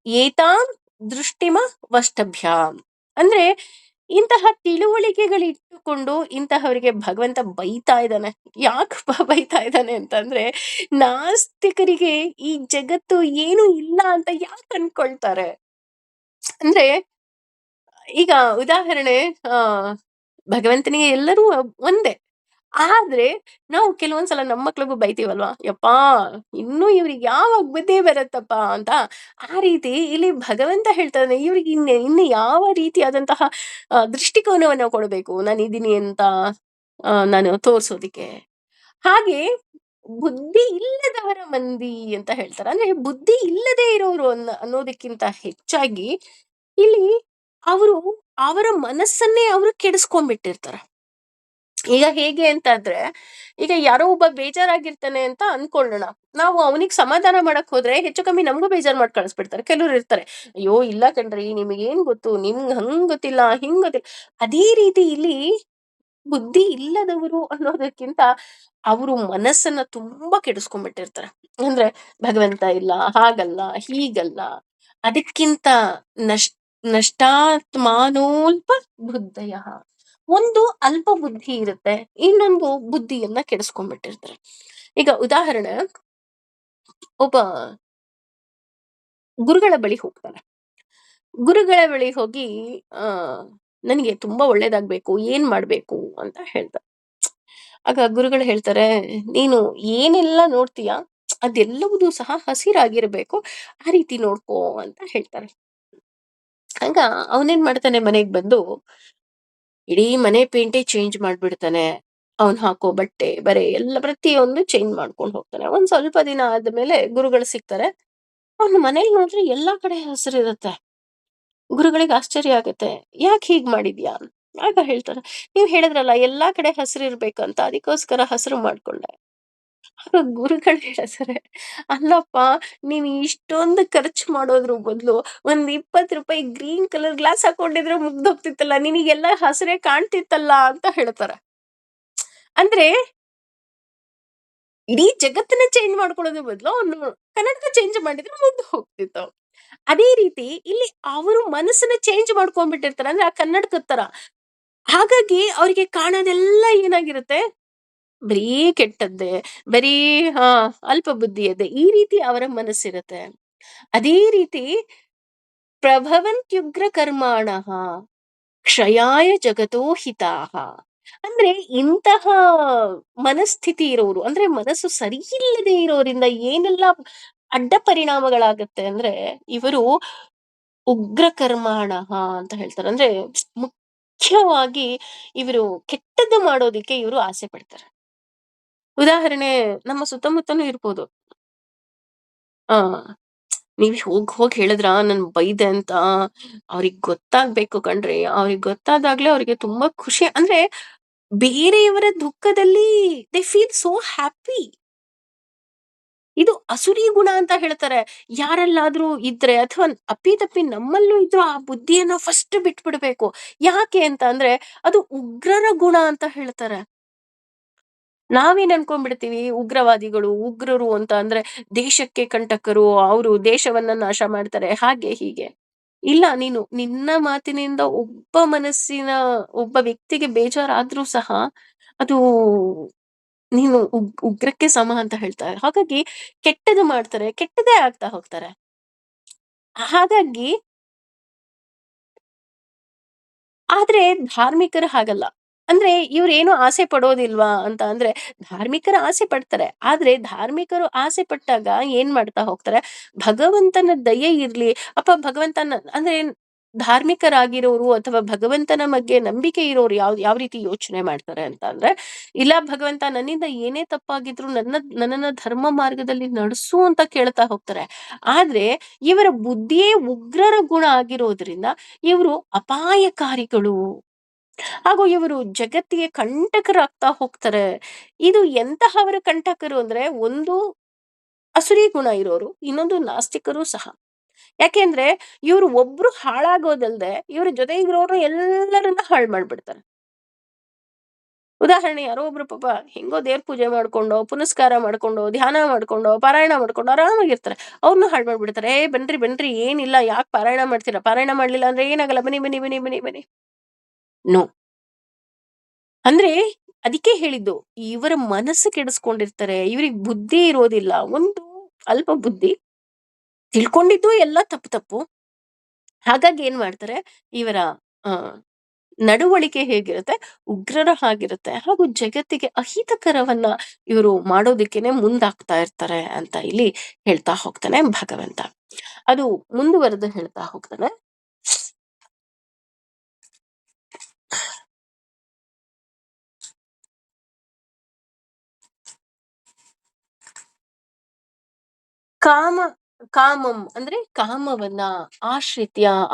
ಏತಾಂ ದೃಷ್ಟಿಮ ವಷ್ಟಭ್ಯ ಅಂದ್ರೆ ಇಂತಹ ತಿಳುವಳಿಕೆಗಳಿಟ್ಟುಕೊಂಡು ಇಂತಹವರಿಗೆ ಭಗವಂತ ಬೈತಾ ಇದ್ದಾನೆ. ಯಾಕಪ್ಪ ಬೈತಾ ಇದ್ದಾನೆ ಅಂತಂದ್ರೆ, ನಾಸ್ತಿಕರಿಗೆ ಈ ಜಗತ್ತು ಏನು ಇಲ್ಲ ಅಂತ ಯಾಕೆ ಅನ್ಕೊಳ್ತಾರೆ ಅಂದ್ರೆ, ಈಗ ಉದಾಹರಣೆ ಆ ಭಗವಂತನಿಗೆ ಎಲ್ಲರೂ ಒಂದೇ. ಆದ್ರೆ ನಾವು ಕೆಲವೊಂದ್ಸಲ ನಮ್ಮ ಮಕ್ಳಿಗೂ ಬೈತೀವಲ್ವಾ, ಯಪ್ಪಾ ಇನ್ನೂ ಇವ್ರಿಗೆ ಯಾವಾಗ ಬುದ್ಧಿ ಬರುತ್ತಪ್ಪ ಅಂತ. ಆ ರೀತಿ ಇಲ್ಲಿ ಭಗವಂತ ಹೇಳ್ತಾನೆ, ಇವ್ರಿಗೆ ಇನ್ನು ಯಾವ ರೀತಿಯಾದಂತಹ ದೃಷ್ಟಿಕೋನವನ್ನ ಕೊಡಬೇಕು ನಾನಿದ್ದೀನಿ ಅಂತ ನಾನು ತೋರ್ಸೋದಿಕ್ಕೆ. ಹಾಗೆ ಬುದ್ಧಿ ಇಲ್ಲದವರ ಮಂದಿ ಅಂತ ಹೇಳ್ತಾರೆ. ಅಂದ್ರೆ ಬುದ್ಧಿ ಇಲ್ಲದೆ ಇರೋರು ಅನ್ನೋದಕ್ಕಿಂತ ಹೆಚ್ಚಾಗಿ ಇಲ್ಲಿ ಅವರು ಅವರ ಮನಸ್ಸನ್ನೇ ಅವರು ಕೆಡಿಸ್ಕೊಂಡ್ಬಿಟ್ಟಿರ್ತಾರೆ. ಈಗ ಹೇಗೆ ಅಂತಂದ್ರೆ, ಈಗ ಯಾರೋ ಒಬ್ಬ ಬೇಜಾರಾಗಿರ್ತಾನೆ ಅಂತ ಅನ್ಕೊಳ್ಳೋಣ. ನಾವು ಅವನಿಗೆ ಸಮಾಧಾನ ಮಾಡಕ್ ಹೋದ್ರೆ ಹೆಚ್ಚು ಕಮ್ಮಿ ನಮಗೂ ಬೇಜಾರ್ ಮಾಡಿ ಕಳಿಸ್ಬಿಡ್ತಾರೆ. ಕೆಲವ್ರು ಇರ್ತಾರೆ, ಅಯ್ಯೋ ಇಲ್ಲ ಕಣ್ರಿ ನಿಮಗೇನ್ ಗೊತ್ತು, ನಿಮ್ಗ್ ಹಂಗ್ ಗೊತ್ತಿಲ್ಲ ಹಿಂಗ್ ಗೊತ್ತಿಲ್ಲ. ಅದೇ ರೀತಿ ಇಲ್ಲಿ ಬುದ್ಧಿ ಇಲ್ಲದವರು ಅನ್ನೋದಕ್ಕಿಂತ ಅವರು ಮನಸ್ಸನ್ನ ತುಂಬಾ ಕೆಡಿಸ್ಕೊಂಡ್ಬಿಟ್ಟಿರ್ತಾರೆ. ಅಂದ್ರೆ ಭಗವಂತ ಇಲ್ಲ, ಹಾಗಲ್ಲ ಹೀಗಲ್ಲ. ಅದಕ್ಕಿಂತ ನಷ್ಟಾತ್ಮಾನೋಲ್ಪ ಬುದ್ಧಯ, ಒಂದು ಅಲ್ಪ ಬುದ್ಧಿ ಇರುತ್ತೆ, ಇನ್ನೊಂದು ಬುದ್ಧಿಯನ್ನ ಕೆಡಿಸ್ಕೊಂಡ್ಬಿಟ್ಟಿರ್ತಾರೆ. ಈಗ ಉದಾಹರಣೆ, ಒಬ್ಬ ಗುರುಗಳ ಬಳಿ ಹೋಗ್ತಾನೆ. ಗುರುಗಳ ಬಳಿ ಹೋಗಿ ಆ ನನಗೆ ತುಂಬಾ ಒಳ್ಳೇದಾಗ್ಬೇಕು, ಏನ್ ಮಾಡ್ಬೇಕು ಅಂತ ಹೇಳ್ತಾರೆ. ಆಗ ಗುರುಗಳು ಹೇಳ್ತಾರೆ, ನೀನು ಏನೆಲ್ಲ ನೋಡ್ತೀಯ ಅದೆಲ್ಲವೂ ಸಹ ಹಸಿರಾಗಿರ್ಬೇಕು, ಆ ರೀತಿ ನೋಡ್ಕೋ ಅಂತ ಹೇಳ್ತಾರೆ. ಹಂಗ ಅವನೇನ್ ಮಾಡ್ತಾನೆ, ಮನೆಗ್ ಬಂದು ಇಡೀ ಮನೆ ಪೇಂಟೇ ಚೇಂಜ್ ಮಾಡ್ಬಿಡ್ತಾನೆ. ಅವ್ನ್ ಹಾಕೋ ಬಟ್ಟೆ ಬರೆ ಎಲ್ಲ ಪ್ರತಿಯೊಂದು ಚೇಂಜ್ ಮಾಡ್ಕೊಂಡು ಹೋಗ್ತಾನೆ. ಒಂದ್ ಸ್ವಲ್ಪ ದಿನ ಆದ್ಮೇಲೆ ಗುರುಗಳು ಸಿಗ್ತಾರೆ. ಅವ್ನ ಮನೇಲಿ ನೋಡಿದ್ರೆ ಎಲ್ಲಾ ಕಡೆ ಹಸಿರಿರುತ್ತೆ. ಗುರುಗಳಿಗೆ ಆಶ್ಚರ್ಯ ಆಗತ್ತೆ, ಯಾಕೆ ಹೀಗ್ ಮಾಡಿದ್ಯಾ? ಆಗ ಹೇಳ್ತಾರೆ, ನೀವ್ ಹೇಳಿದ್ರಲ್ಲ ಎಲ್ಲಾ ಕಡೆ ಹಸಿರು ಇರ್ಬೇಕಂತ, ಅದಕ್ಕೋಸ್ಕರ ಹಸಿರು ಮಾಡ್ಕೊಂಡೆ. ಆಗ ಗುರುಗಳು ಹೇಳ್ತಾರೆ, ಅಲ್ಲಪ್ಪ ನೀನ್ ಇಷ್ಟೊಂದು ಖರ್ಚು ಮಾಡೋದ್ರ ಬದಲು ಒಂದ್ 20 ರೂಪಾಯಿ ಗ್ರೀನ್ ಕಲರ್ ಗ್ಲಾಸ್ ಹಾಕೊಂಡಿದ್ರೆ ಮುಗ್ದೋಗ್ತಿತ್ತಲ್ಲ, ನಿನಗೆಲ್ಲ ಹಸಿರೇ ಕಾಣ್ತಿತ್ತಲ್ಲ ಅಂತ ಹೇಳ್ತಾರೆ. ಅಂದ್ರೆ ಇಡೀ ಜಗತ್ತನ್ನ ಚೇಂಜ್ ಮಾಡ್ಕೊಳ್ಳೋದ್ರ ಬದಲು ಅವ್ನು ಕನ್ನಡಕ ಚೇಂಜ್ ಮಾಡಿದ್ರೆ ಮುಗ್ದು ಹೋಗ್ತಿತ್ತು. ಅದೇ ರೀತಿ ಇಲ್ಲಿ ಅವರು ಮನಸ್ಸನ್ನ ಚೇಂಜ್ ಮಾಡ್ಕೊಂಡ್ಬಿಟ್ಟಿರ್ತಾರೆ, ಅಂದ್ರೆ ಆ ಕನ್ನಡಕದ ತರ. ಹಾಗಾಗಿ ಅವ್ರಿಗೆ ಕಾಣೋದೆಲ್ಲ ಏನಾಗಿರುತ್ತೆ, ಬರೀ ಕೆಟ್ಟದ್ದೇ, ಬರೀ ಅಲ್ಪ ಬುದ್ಧಿಯದ್ದೇ, ಈ ರೀತಿ ಅವರ ಮನಸ್ಸಿರುತ್ತೆ. ಅದೇ ರೀತಿ ಪ್ರಭವಂತ್ಯುಗ್ರ ಕರ್ಮಾಣಃ ಕ್ಷಯಾಯ ಜಗತೋ ಹಿತಾಹ ಅಂದ್ರೆ ಇಂತಹ ಮನಸ್ಥಿತಿ ಇರೋರು, ಅಂದ್ರೆ ಮನಸ್ಸು ಸರಿ ಇಲ್ಲದೆ ಇರೋರಿಂದ ಏನೆಲ್ಲ ಅಡ್ಡ ಪರಿಣಾಮಗಳಾಗತ್ತೆ ಅಂದ್ರೆ, ಇವರು ಉಗ್ರ ಕರ್ಮಾಣಃ ಅಂತ ಹೇಳ್ತಾರೆ. ಅಂದ್ರೆ ಮುಖ್ಯವಾಗಿ ಇವರು ಕೆಟ್ಟದ್ದು ಮಾಡೋದಿಕ್ಕೆ ಇವರು ಆಸೆ ಪಡ್ತಾರೆ. ಉದಾಹರಣೆ ನಮ್ಮ ಸುತ್ತಮುತ್ತನೂ ಇರ್ಬೋದು. ಆ ನೀವ್ ಹೋಗ್ ಹೇಳಿದ್ರ ನನ್ ಬೈದೆ ಅಂತ ಅವ್ರಿಗ್ ಗೊತ್ತಾಗ್ಬೇಕು ಕಣ್ರಿ. ಅವ್ರಿಗ್ ಗೊತ್ತಾದಾಗ್ಲೇ ಅವ್ರಿಗೆ ತುಂಬಾ ಖುಷಿ. ಅಂದ್ರೆ ಬೇರೆಯವರ ದುಃಖದಲ್ಲಿ ದೇ ಫೀಲ್ ಸೋ ಹ್ಯಾಪಿ. ಇದು ಅಸುರಿ ಗುಣ ಅಂತ ಹೇಳ್ತಾರೆ. ಯಾರಲ್ಲಾದ್ರೂ ಇದ್ರೆ ಅಥವಾ ಅಪ್ಪಿತಪ್ಪಿ ನಮ್ಮಲ್ಲೂ ಇದ್ರು ಆ ಬುದ್ಧಿಯನ್ನ ಫಸ್ಟ್ ಬಿಟ್ಬಿಡ್ಬೇಕು. ಯಾಕೆ ಅಂತ ಅಂದ್ರೆ ಅದು ಉಗ್ರರ ಗುಣ ಅಂತ ಹೇಳ್ತಾರೆ. ನಾವೇನ್ ಅನ್ಕೊಂಡ್ಬಿಡ್ತೀವಿ, ಉಗ್ರವಾದಿಗಳು, ಉಗ್ರರು ಅಂತ ಅಂದ್ರೆ ದೇಶಕ್ಕೆ ಕಂಟಕರು, ಅವರು ದೇಶವನ್ನ ನಾಶ ಮಾಡ್ತಾರೆ, ಹಾಗೆ ಹೀಗೆ. ಇಲ್ಲ, ನೀನು ನಿನ್ನ ಮಾತಿನಿಂದ ಒಬ್ಬ ವ್ಯಕ್ತಿಗೆ ಬೇಜಾರಾದ್ರೂ ಸಹ ಅದು ನೀನು ಉಗ್ರಕ್ಕೆ ಸಮ ಅಂತ ಹೇಳ್ತಾರೆ. ಹಾಗಾಗಿ ಕೆಟ್ಟದು ಮಾಡ್ತಾರೆ, ಕೆಟ್ಟದೇ ಆಗ್ತಾ ಹೋಗ್ತಾರೆ. ಹಾಗಾಗಿ ಆದ್ರೆ ಧಾರ್ಮಿಕರು ಹಾಗಲ್ಲ. ಅಂದ್ರೆ ಇವ್ರೇನು ಆಸೆ ಪಡೋದಿಲ್ವಾ ಅಂತ ಅಂದ್ರೆ, ಧಾರ್ಮಿಕರು ಆಸೆ ಪಡ್ತಾರೆ. ಆದ್ರೆ ಧಾರ್ಮಿಕರು ಆಸೆ ಪಟ್ಟಾಗ ಏನ್ ಮಾಡ್ತಾ ಹೋಗ್ತಾರೆ, ಭಗವಂತನ ದಯೆ ಇರ್ಲಿ, ಭಗವಂತನ ಅಂದ್ರೆ ಧಾರ್ಮಿಕರಾಗಿರೋರು ಅಥವಾ ಭಗವಂತನ ಬಗ್ಗೆ ನಂಬಿಕೆ ಇರೋರು ಯಾವ ರೀತಿ ಯೋಚನೆ ಮಾಡ್ತಾರೆ ಅಂತ ಅಂದ್ರೆ, ಇಲ್ಲ ಭಗವಂತ ನನ್ನಿಂದ ಏನೇ ತಪ್ಪಾಗಿದ್ರು ನನ್ನನ್ನ ಧರ್ಮ ಮಾರ್ಗದಲ್ಲಿ ನಡೆಸು ಅಂತ ಕೇಳ್ತಾ ಹೋಗ್ತಾರೆ. ಆದ್ರೆ ಇವರ ಬುದ್ಧಿಯೇ ಉಗ್ರರ ಗುಣ ಆಗಿರೋದ್ರಿಂದ ಇವರು ಅಪಾಯಕಾರಿಗಳು. ಹಾಗೂ ಇವರು ಜಗತ್ತಿಗೆ ಕಂಟಕರಾಗ್ತಾ ಹೋಗ್ತಾರೆ. ಇದು ಎಂತಹವರ ಕಂಟಕರು ಅಂದ್ರೆ, ಒಂದು ಅಸುರಿ ಗುಣ ಇರೋರು, ಇನ್ನೊಂದು ನಾಸ್ತಿಕರು ಸಹ. ಯಾಕೆಂದ್ರೆ ಇವ್ರು ಒಬ್ರು ಹಾಳಾಗೋದಲ್ದೆ ಇವ್ರ ಜೊತೆಗಿರೋರು ಎಲ್ಲರನ್ನ ಹಾಳು ಮಾಡ್ಬಿಡ್ತಾರೆ. ಉದಾಹರಣೆ, ಯಾರೋ ಒಬ್ರು ಪಾಪ ಹೆಂಗೋ ದೇವ್ರ ಪೂಜೆ ಮಾಡ್ಕೊಂಡೋ, ಪುನಸ್ಕಾರ ಮಾಡ್ಕೊಂಡೋ, ಧ್ಯಾನ ಮಾಡ್ಕೊಂಡೋ, ಪಾರಾಯಣ ಮಾಡ್ಕೊಂಡು ಆರಾಮಾಗಿರ್ತಾರೆ. ಅವ್ರನ್ನೂ ಹಾಳು ಮಾಡ್ಬಿಡ್ತಾರೆ. ಏ ಬನ್ರಿ ಬನ್ರಿ, ಏನಿಲ್ಲ, ಯಾಕೆ ಪಾರಾಯಣ ಮಾಡ್ತೀರಾ? ಪಾರಾಯಣ ಮಾಡ್ಲಿಲ್ಲ ಅಂದ್ರೆ ಏನಾಗಲ್ಲ, ಬನ್ನಿ ಬನ್ನಿ ಬನ್ನಿ ಬನ್ನಿ ಬನ್ನಿ. ನೋ. ಅಂದ್ರೆ ಅದಕ್ಕೆ ಹೇಳಿದ್ದು, ಇವರ ಮನಸ್ಸು ಕೆಡಿಸ್ಕೊಂಡಿರ್ತಾರೆ. ಇವ್ರಿಗೆ ಬುದ್ಧಿ ಇರೋದಿಲ್ಲ. ಒಂದು ಅಲ್ಪ ಬುದ್ಧಿ, ತಿಳ್ಕೊಂಡಿದ್ದು ಎಲ್ಲ ತಪ್ಪು ತಪ್ಪು. ಹಾಗಾಗಿ ಏನ್ ಮಾಡ್ತಾರೆ, ಇವರ ಆ ನಡವಳಿಕೆ ಹೇಗಿರುತ್ತೆ, ಉಗ್ರರ ಹಾಗಿರುತ್ತೆ. ಹಾಗೂ ಜಗತ್ತಿಗೆ ಅಹಿತಕರವನ್ನ ಇವರು ಮಾಡೋದಕ್ಕೇನೆ ಮುಂದಾಗ್ತಾ ಇರ್ತಾರೆ ಅಂತ ಇಲ್ಲಿ ಹೇಳ್ತಾ ಹೋಗ್ತಾನೆ ಭಗವಂತ. ಅದು ಮುಂದುವರೆದು ಹೇಳ್ತಾ ಹೋಗ್ತಾನೆ, ಕಾಮ ಕಾಮಂ ಅಂದ್ರೆ ಕಾಮವನ್ನ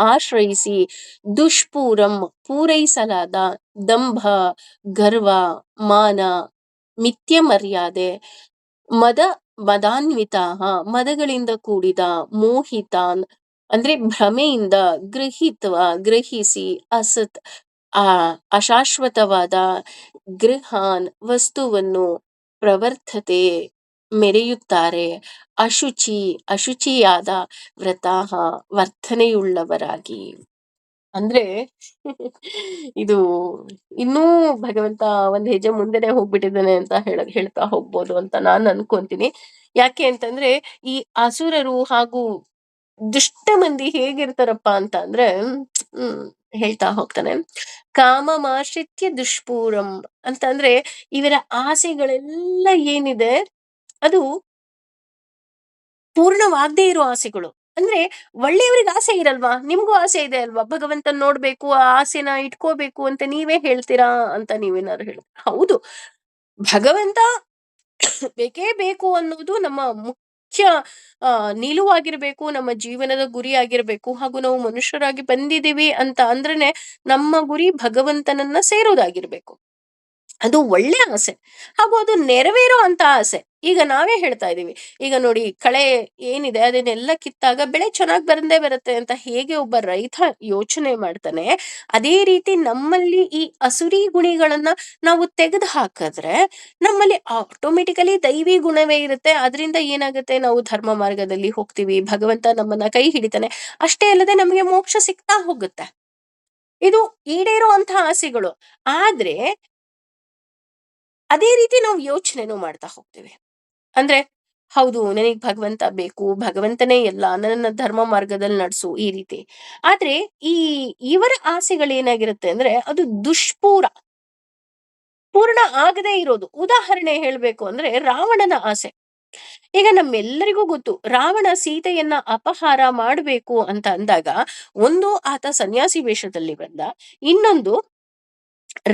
ಆಶ್ರಯಿಸಿ, ದುಷ್ಪೂರಂ ಪೂರೈಸಲಾದ, ದಂಭ ಗರ್ವ, ಮಾನ, ಮಿಥ್ಯ ಮರ್ಯಾದೆ, ಮದ ಮದಾನ್ವಿತ ಮದಗಳಿಂದ ಕೂಡಿದ, ಮೋಹಿತಾನ್ ಅಂದ್ರೆ ಭ್ರಮೆಯಿಂದ, ಗ್ರಹಿಸಿ, ಅಸತ್ ಆ ಅಶಾಶ್ವತವಾದ, ಗೃಹಾನ್ ವಸ್ತುವನ್ನು, ಪ್ರವರ್ಥತೆ ಮೆರೆಯುತ್ತಾರೆ, ಅಶುಚಿಯಾದ, ವ್ರತಾಹ ವರ್ತನೆಯುಳ್ಳವರಾಗಿ. ಅಂದ್ರೆ ಇದು ಇನ್ನೂ ಭಗವಂತ ಒಂದ್ ಹೆಜ್ಜೆ ಮುಂದೆನೆ ಹೋಗ್ಬಿಟ್ಟಿದ್ದಾನೆ ಅಂತ ಹೇಳ್ತಾ ಹೋಗ್ಬೋದು ಅಂತ ನಾನು ಅನ್ಕೊಂತೀನಿ. ಯಾಕೆ ಅಂತಂದ್ರೆ, ಈ ಅಸುರರು ಹಾಗೂ ದುಷ್ಟ ಮಂದಿ ಹೇಗಿರ್ತಾರಪ್ಪ ಅಂತ ಅಂದ್ರೆ, ಹ್ಮ್ ಹೇಳ್ತಾ ಹೋಗ್ತಾನೆ, ಕಾಮಮಾಶ್ರಿತ್ಯ ದುಷ್ಪೂರಂ ಅಂತಂದ್ರೆ ಇವರ ಆಸೆಗಳೆಲ್ಲ ಏನಿದೆ ಅದು ಪೂರ್ಣವಾಗದೇ ಇರೋ ಆಸೆಗಳು. ಅಂದ್ರೆ ಒಳ್ಳೆಯವರಿಗೆ ಆಸೆ ಇರಲ್ವಾ? ನಿಮ್ಗೂ ಆಸೆ ಇದೆ ಅಲ್ವಾ? ಭಗವಂತನ್ ನೋಡ್ಬೇಕು, ಆ ಆಸೆನ ಇಟ್ಕೋಬೇಕು ಅಂತ ನೀವೇ ಹೇಳ್ತೀರಾ ಅಂತ ನೀವೇನಾದ್ರು ಹೌದು, ಭಗವಂತ ಬೇಕೇ ಬೇಕು ಅನ್ನೋದು ನಮ್ಮ ಮುಖ್ಯ ನಿಲುವಾಗಿರ್ಬೇಕು, ನಮ್ಮ ಜೀವನದ ಗುರಿ ಆಗಿರ್ಬೇಕು. ಹಾಗೂ ನಾವು ಮನುಷ್ಯರಾಗಿ ಬಂದಿದೀವಿ ಅಂತ ಅಂದ್ರೇನೆ ನಮ್ಮ ಗುರಿ ಭಗವಂತನನ್ನ ಸೇರೋದಾಗಿರ್ಬೇಕು. ಅದು ಒಳ್ಳೆ ಆಸೆ, ಹಾಗೂ ಅದು ನೆರವೇರೋ ಅಂತ ಆಸೆ. ಈಗ ನಾವೇ ಹೇಳ್ತಾ ಇದೀವಿ, ಈಗ ನೋಡಿ, ಕಳೆ ಏನಿದೆ ಅದನ್ನೆಲ್ಲ ಕಿತ್ತಾಗ ಬೆಳೆ ಚೆನ್ನಾಗಿ ಬಂದೇ ಬರುತ್ತೆ ಅಂತ ಹೇಗೆ ಒಬ್ಬ ರೈತ ಯೋಚನೆ ಮಾಡ್ತಾನೆ, ಅದೇ ರೀತಿ ನಮ್ಮಲ್ಲಿ ಈ ಅಸುರಿ ಗುಣಿಗಳನ್ನ ನಾವು ತೆಗೆದು ಹಾಕಿದ್ರೆ ನಮ್ಮಲ್ಲಿ ಆಟೋಮೆಟಿಕಲಿ ದೈವಿ ಗುಣವೇ ಇರುತ್ತೆ. ಅದರಿಂದ ಏನಾಗುತ್ತೆ, ನಾವು ಧರ್ಮ ಮಾರ್ಗದಲ್ಲಿ ಹೋಗ್ತೀವಿ, ಭಗವಂತ ನಮ್ಮನ್ನ ಕೈ ಹಿಡಿತಾನೆ. ಅಷ್ಟೇ ಅಲ್ಲದೆ ನಮಗೆ ಮೋಕ್ಷ ಸಿಗ್ತಾ ಹೋಗುತ್ತೆ. ಇದು ಈಡೇರುವಂತಹ ಆಸೆಗಳು. ಆದ್ರೆ ಅದೇ ರೀತಿ ನಾವು ಯೋಚನೆನೂ ಮಾಡ್ತಾ ಹೋಗ್ತೀವಿ. ಅಂದ್ರೆ ಹೌದು, ನನಗ್ ಭಗವಂತ ಬೇಕು, ಭಗವಂತನೇ ಎಲ್ಲ, ನನ್ನ ಧರ್ಮ ಮಾರ್ಗದಲ್ಲಿ ನಡೆಸು, ಈ ರೀತಿ. ಆದ್ರೆ ಈ ಇವರ ಆಸೆಗಳೇನಾಗಿರುತ್ತೆ ಅಂದ್ರೆ ಅದು ಪೂರ್ಣ ಆಗದೇ ಇರೋದು. ಉದಾಹರಣೆ ಹೇಳ್ಬೇಕು ಅಂದ್ರೆ ರಾವಣನ ಆಸೆ. ಈಗ ನಮ್ಮೆಲ್ಲರಿಗೂ ಗೊತ್ತು, ರಾವಣ ಸೀತೆಯನ್ನ ಅಪಹಾರ ಮಾಡಬೇಕು ಅಂತ ಅಂದಾಗ, ಒಂದು ಆತ ಸನ್ಯಾಸಿ ವೇಷದಲ್ಲಿ ಬಂದ, ಇನ್ನೊಂದು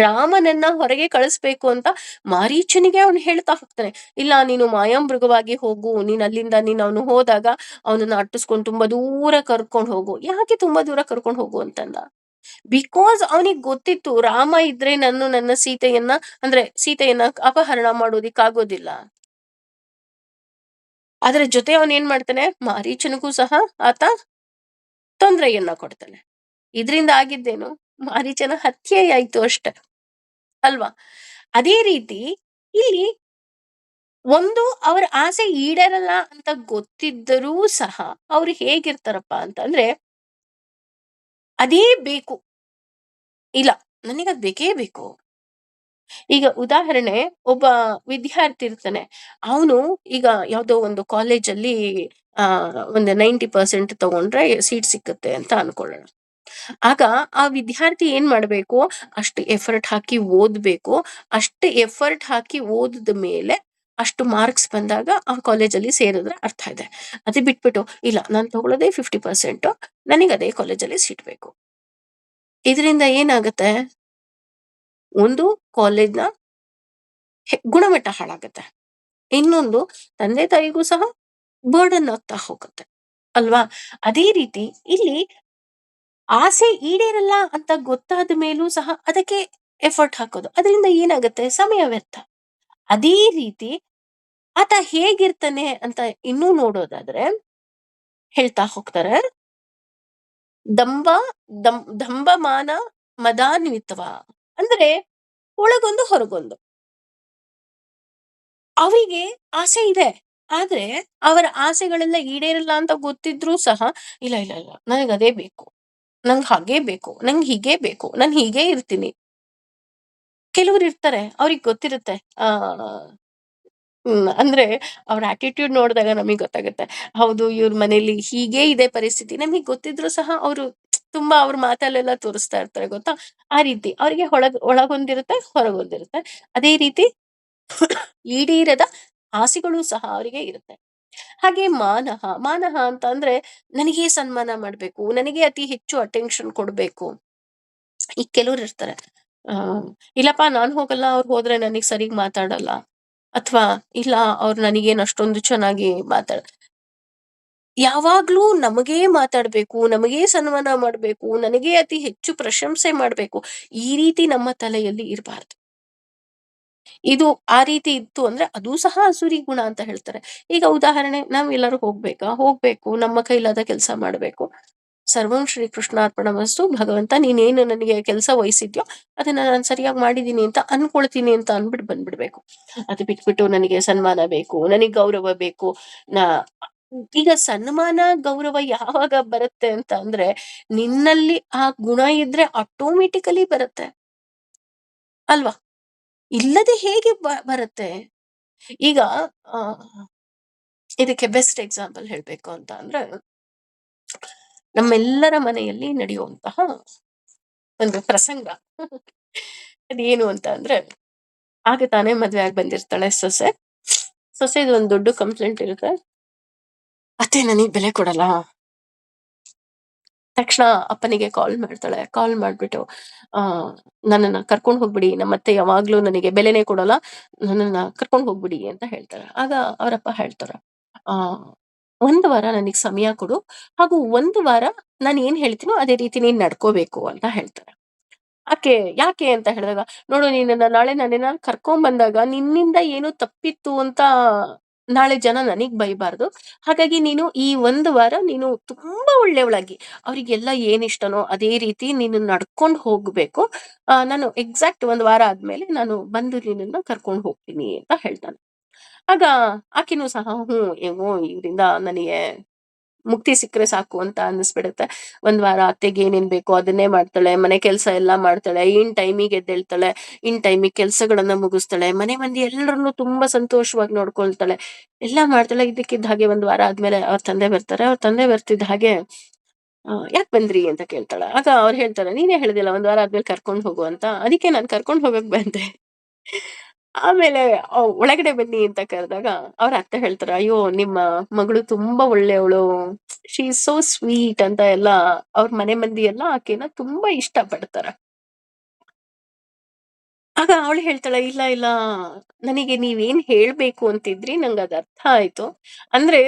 ರಾಮನನ್ನ ಹೊರಗೆ ಕಳಿಸ್ಬೇಕು ಅಂತ ಮಾರೀಚನಿಗೆ ಅವನು ಹೇಳ್ತಾ ಹೋಗ್ತಾನೆ, ಇಲ್ಲ ನೀನು ಮಾಯಾಮೃಗವಾಗಿ ಹೋಗು, ನೀನು ಅವನು ಹೋದಾಗ ಅವನನ್ನ ಅಟ್ಟಿಸ್ಕೊಂಡು ತುಂಬಾ ದೂರ ಕರ್ಕೊಂಡು ಹೋಗು. ಯಾಕೆ ತುಂಬಾ ದೂರ ಕರ್ಕೊಂಡು ಹೋಗು ಅಂತಂದ? ಬಿಕಾಸ್ ಅವನಿಗೆ ಗೊತ್ತಿತ್ತು, ರಾಮ ಇದ್ರೆ ನನ್ನ ಸೀತೆಯನ್ನ ಅಪಹರಣ ಮಾಡೋದಿಕ್ಕಾಗೋದಿಲ್ಲ. ಅದರ ಜೊತೆ ಅವನೇನ್ ಮಾಡ್ತಾನೆ, ಮಾರೀಚನಿಗೂ ಸಹ ಆತ ತೊಂದರೆಯನ್ನ ಕೊಡ್ತಾನೆ. ಇದರಿಂದ ಆಗಿದ್ದೇನು, ಮಾರೀಚನ ಹತ್ಯೆಯಾಯ್ತು ಅಷ್ಟೆ ಅಲ್ವಾ? ಅದೇ ರೀತಿ ಇಲ್ಲಿ ಒಂದು ಅವರ ಆಸೆ ಈಡೇರಲ್ಲ ಅಂತ ಗೊತ್ತಿದ್ದರೂ ಸಹ ಅವ್ರು ಹೇಗಿರ್ತಾರಪ್ಪ ಅಂತಂದ್ರೆ, ಅದೇ ಬೇಕು, ಇಲ್ಲ ನನಗದ್ ಬೇಕೇ ಬೇಕು. ಈಗ ಉದಾಹರಣೆ, ಒಬ್ಬ ವಿದ್ಯಾರ್ಥಿ ಇರ್ತಾನೆ, ಅವನು ಈಗ ಯಾವ್ದೋ ಒಂದು ಕಾಲೇಜಲ್ಲಿ ಒಂದು 90% ತಗೊಂಡ್ರೆ ಸೀಟ್ ಸಿಕ್ಕುತ್ತೆ ಅಂತ ಅನ್ಕೊಳ್ಳೋಣ. ಆಗ ಆ ವಿದ್ಯಾರ್ಥಿ ಏನ್ ಮಾಡ್ಬೇಕು, ಅಷ್ಟು ಎಫರ್ಟ್ ಹಾಕಿ ಓದ್ಬೇಕು. ಅಷ್ಟು ಎಫರ್ಟ್ ಹಾಕಿ ಓದಿದ ಮೇಲೆ ಅಷ್ಟು ಮಾರ್ಕ್ಸ್ ಬಂದಾಗ ಆ ಕಾಲೇಜಲ್ಲಿ ಸೇರಿದ್ರೆ ಅರ್ಥ ಇದೆ. ಅದು ಬಿಟ್ಬಿಟ್ಟು ಇಲ್ಲ ನಾನು ತಗೊಳ್ಳೋದೇ 50%, ನನಗೆ ಅದೇ ಕಾಲೇಜಲ್ಲಿ ಸೀಟ್ ಬೇಕು. ಇದರಿಂದ ಏನಾಗುತ್ತೆ, ಒಂದು ಕಾಲೇಜ್ನ ಗುಣಮಟ್ಟ ಹಾಳಾಗುತ್ತೆ, ಇನ್ನೊಂದು ತಂದೆ ತಾಯಿಗೂ ಸಹ ಬರ್ಡನ್ ಆಗ್ತಾ ಹೋಗುತ್ತೆ ಅಲ್ವಾ? ಅದೇ ರೀತಿ ಇಲ್ಲಿ ಆಸೆ ಈಡೇರಲ್ಲ ಅಂತ ಗೊತ್ತಾದ ಮೇಲೂ ಸಹ ಅದಕ್ಕೆ ಎಫರ್ಟ್ ಹಾಕೋದು, ಅದರಿಂದ ಏನಾಗುತ್ತೆ, ಸಮಯ ವ್ಯರ್ಥ. ಅದೇ ರೀತಿ ಆತ ಹೇಗಿರ್ತಾನೆ ಅಂತ ಇನ್ನೂ ನೋಡೋದಾದ್ರೆ ಹೇಳ್ತಾ ಹೋಗ್ತಾರೆ, ದಂಭ ದಂಭಮಾನ ಮದಾನ್ವಿತವ, ಅಂದ್ರೆ ಒಳಗೊಂದು ಹೊರಗೊಂದು. ಅವರಿಗೆ ಆಸೆ ಇದೆ, ಆದ್ರೆ ಅವರ ಆಸೆಗಳೆಲ್ಲ ಈಡೇರಲ್ಲ ಅಂತ ಗೊತ್ತಿದ್ರೂ ಸಹ ಇಲ್ಲ ಇಲ್ಲ ಇಲ್ಲ ನನಗೆ ಅದೇ ಬೇಕು, ನಂಗೆ ಹಾಗೇ ಬೇಕು, ನಂಗೆ ಹೀಗೆ ಬೇಕು, ನಾನು ಹೀಗೆ ಇರ್ತೀನಿ. ಕೆಲವರು ಇರ್ತಾರೆ ಅವ್ರಿಗೆ ಗೊತ್ತಿರುತ್ತೆ, ಆ ಅಂದ್ರೆ ಅವ್ರ ಆಟಿಟ್ಯೂಡ್ ನೋಡಿದಾಗ ನಮಗೆ ಗೊತ್ತಾಗುತ್ತೆ, ಹೌದು ಇವ್ರ ಮನೇಲಿ ಹೀಗೆ ಇದೆ ಪರಿಸ್ಥಿತಿ. ನಮಗೆ ಗೊತ್ತಿದ್ರು ಸಹ ಅವರು ತುಂಬಾ ಅವ್ರ ಮಾತಲ್ಲೆಲ್ಲ ತೋರಿಸ್ತಾ ಇರ್ತಾರೆ ಗೊತ್ತಾ? ಆ ರೀತಿ ಅವ್ರಿಗೆ ಒಳಗೊಂದಿರುತ್ತೆ, ಹೊರಗೊಂದಿರುತ್ತೆ. ಅದೇ ರೀತಿ ಈಡೇರದ ಆಸೆಗಳು ಸಹ ಅವರಿಗೆ ಇರುತ್ತೆ. ಹಾಗೆ ಮಾನಹ ಅಂತ ಅಂದ್ರೆ ನನಗೆ ಸನ್ಮಾನ ಮಾಡ್ಬೇಕು, ನನಗೆ ಅತಿ ಹೆಚ್ಚು ಅಟೆನ್ಷನ್ ಕೊಡ್ಬೇಕು. ಈಗ ಕೆಲವ್ರು ಇರ್ತಾರೆ, ಆ ಇಲ್ಲಪ್ಪ ನಾನ್ ಹೋಗಲ್ಲ, ಅವ್ರು ಹೋದ್ರೆ ನನಗ್ ಸರಿಗ್ ಮಾತಾಡಲ್ಲ, ಅಥವಾ ಇಲ್ಲ ಅವ್ರು ನನಗೇನ್ ಅಷ್ಟೊಂದು ಚೆನ್ನಾಗಿ ಯಾವಾಗ್ಲೂ ನಮಗೇ ಮಾತಾಡ್ಬೇಕು, ನಮಗೇ ಸನ್ಮಾನ ಮಾಡ್ಬೇಕು, ನನಗೇ ಅತಿ ಹೆಚ್ಚು ಪ್ರಶಂಸೆ ಮಾಡ್ಬೇಕು, ಈ ರೀತಿ ನಮ್ಮ ತಲೆಯಲ್ಲಿ ಇರಬಾರ್ದು. ಇದು ಆ ರೀತಿ ಇತ್ತು ಅಂದ್ರೆ ಅದು ಸಹ ಅಸುರಿ ಗುಣ ಅಂತ ಹೇಳ್ತಾರೆ. ಈಗ ಉದಾಹರಣೆ, ನಾವ್ ಎಲ್ಲರೂ ಹೋಗ್ಬೇಕು, ನಮ್ಮ ಕೈಲಾದ ಕೆಲಸ ಮಾಡ್ಬೇಕು, ಸರ್ವಂ ಶ್ರೀ ಕೃಷ್ಣಾರ್ಪಣಮಸ್ತು, ಭಗವಂತ ನೀನೇನು ನನಗೆ ಕೆಲಸ ವಹಿಸಿದ್ಯೋ ಅದನ್ನ ನಾನು ಸರಿಯಾಗಿ ಮಾಡಿದೀನಿ ಅಂತ ಅನ್ಕೊಳ್ತೀನಿ ಅಂತ ಅಂದ್ಬಿಟ್ಟು ಬಂದ್ಬಿಡ್ಬೇಕು. ಅದು ಬಿಟ್ಬಿಟ್ಟು ನನಗೆ ಸನ್ಮಾನ ಬೇಕು, ನನಗೆ ಗೌರವ ಬೇಕು. ನಾ ಈಗ ಸನ್ಮಾನ ಗೌರವ ಯಾವಾಗ ಬರುತ್ತೆ ಅಂತ ಅಂದ್ರೆ, ನಿನ್ನಲ್ಲಿ ಆ ಗುಣ ಇದ್ರೆ ಆಟೋಮೆಟಿಕಲಿ ಬರುತ್ತೆ ಅಲ್ವಾ? ಇಲ್ಲದೆ ಹೇಗೆ ಬರುತ್ತೆ? ಈಗ ಆ ಇದಕ್ಕೆ ಬೆಸ್ಟ್ ಎಕ್ಸಾಂಪಲ್ ಹೇಳ್ಬೇಕು ಅಂತ ಅಂದ್ರೆ, ನಮ್ಮೆಲ್ಲರ ಮನೆಯಲ್ಲಿ ನಡೆಯುವಂತಹ ಒಂದು ಪ್ರಸಂಗ. ಅದೇನು ಅಂತ ಅಂದ್ರೆ, ಆಗ ತಾನೇ ಮದ್ವೆ ಆಗಿ ಬಂದಿರ್ತಾಳೆ ಸೊಸೆ. ಸೊಸೆದು ಒಂದು ದೊಡ್ಡ ಕಂಪ್ಲೇಂಟ್ ಇರುತ್ತೆ, ಅತ್ತೆ ನನಗ್ ಬೆಲೆ ಕೊಡಲ್ಲ. ತಕ್ಷಣ ಅಪ್ಪನಿಗೆ ಕಾಲ್ ಮಾಡ್ತಾಳೆ. ಕಾಲ್ ಮಾಡ್ಬಿಟ್ಟು ಆ ನನ್ನನ್ನ ಕರ್ಕೊಂಡು ಹೋಗ್ಬಿಡಿ, ನಮ್ಮತ್ತೆ ಯಾವಾಗ್ಲೂ ನನಗೆ ಬೆಲೆನೇ ಕೊಡಲ್ಲ, ನನ್ನನ್ನ ಕರ್ಕೊಂಡು ಹೋಗ್ಬಿಡಿ ಅಂತ ಹೇಳ್ತಾರೆ. ಆಗ ಅವರಪ್ಪ ಹೇಳ್ತಾರೆ, ಆ 1 ವಾರ ನನಗ್ ಸಮಯ ಕೊಡು, ಹಾಗೂ 1 ವಾರ ನಾನು ಏನ್ ಹೇಳ್ತೀನೋ ಅದೇ ರೀತಿ ನೀನ್ ನಡ್ಕೋಬೇಕು ಅಂತ ಹೇಳ್ತಾರೆ. ಯಾಕೆ ಅಂತ ಹೇಳಿದಾಗ, ನೋಡು ನೀನನ್ನ ನಾಳೆ ನಾನೇನಾದ್ರು ಕರ್ಕೊಂಡ್ ಬಂದಾಗ ನಿನ್ನಿಂದ ಏನು ತಪ್ಪಿತ್ತು ಅಂತ ನಾಳೆ ಜನ ನನಗ್ ಬೈಬಾರ್ದು. ಹಾಗಾಗಿ ನೀನು ಈ 1 ವಾರ ನೀನು ತುಂಬಾ ಒಳ್ಳೆಯವಳಾಗಿ ಅವ್ರಿಗೆಲ್ಲ ಏನ್ ಇಷ್ಟನೋ ಅದೇ ರೀತಿ ನೀನು ನಡ್ಕೊಂಡ್ ಹೋಗ್ಬೇಕು. ನಾನು ಎಕ್ಸಾಕ್ಟ್ 1 ವಾರ ಆದ್ಮೇಲೆ ನಾನು ಬಂದು ನಿನ್ನನ್ನ ಕರ್ಕೊಂಡ್ ಹೋಗ್ತೀನಿ ಅಂತ ಹೇಳ್ತಾನೆ. ಆಗ ಆಕೆನೂ ಸಹ ಏನೋ ಇವ್ರಿಂದ ನನಗೆ ಮುಕ್ತಿ ಸಿಕ್ಕರೆ ಸಾಕು ಅಂತ ಅನ್ನಿಸ್ಬಿಡುತ್ತೆ. 1 ವಾರ ಅತ್ತೆಗೆ ಏನೇನ್ ಬೇಕೋ ಅದನ್ನೇ ಮಾಡ್ತಾಳೆ, ಮನೆ ಕೆಲ್ಸ ಎಲ್ಲಾ ಮಾಡ್ತಾಳೆ, ಇನ್ ಟೈಮಿಗೆ ಎದ್ದೇಳ್ತಾಳೆ, ಇನ್ ಟೈಮಿಗೆ ಕೆಲ್ಸಗಳನ್ನ ಮುಗಿಸ್ತಾಳೆ, ಮನೆ ಮಂದಿ ಎಲ್ಲರನ್ನೂ ತುಂಬಾ ಸಂತೋಷವಾಗಿ ನೋಡ್ಕೊಳ್ತಾಳೆ, ಎಲ್ಲಾ ಮಾಡ್ತಾಳೆ. ಇದ್ದಕ್ಕಿದ್ದ ಹಾಗೆ 1 ವಾರ ಆದ್ಮೇಲೆ ಅವ್ರ ತಂದೆ ಬರ್ತಾರೆ. ಅವ್ರ ತಂದೆ ಬರ್ತಿದ್ದ ಹಾಗೆ ಯಾಕ್ ಬಂದ್ರಿ ಅಂತ ಕೇಳ್ತಾಳೆ. ಆಗ ಅವ್ರು ಹೇಳ್ತಾರೆ, ನೀನೇ ಹೇಳ್ದಿಲ್ಲ 1 ವಾರ ಆದ್ಮೇಲೆ ಕರ್ಕೊಂಡ್ ಹೋಗು ಅಂತ, ಅದಕ್ಕೆ ನಾನ್ ಕರ್ಕೊಂಡ್ ಹೋಗಕ್ ಬಂದೆ. ಆಮೇಲೆ ಒಳಗಡೆ ಬನ್ನಿ ಅಂತ ಕರೆದಾಗ ಅವ್ರ ಅತ್ತೆ ಹೇಳ್ತಾರೆ, ಅಯ್ಯೋ ನಿಮ್ಮ ಮಗಳು ತುಂಬಾ ಒಳ್ಳೆಯವಳು, ಶಿ ಈಸ್ ಸೋ ಸ್ವೀಟ್ ಅಂತ ಎಲ್ಲ ಅವ್ರ ಮನೆ ಮಂದಿ ಎಲ್ಲ ಆಕೆನ ತುಂಬಾ ಇಷ್ಟ ಪಡ್ತಾರೆ. ಆಗ ಅವಳು ಹೇಳ್ತಾಳೆ, ಇಲ್ಲ ಇಲ್ಲ ನನಗೆ ನೀವೇನ್ ಹೇಳ್ಬೇಕು ಅಂತಿದ್ರಿ ನಂಗೆ ಅದ್ ಅರ್ಥ ಆಯ್ತು. ಅಂದ್ರೆ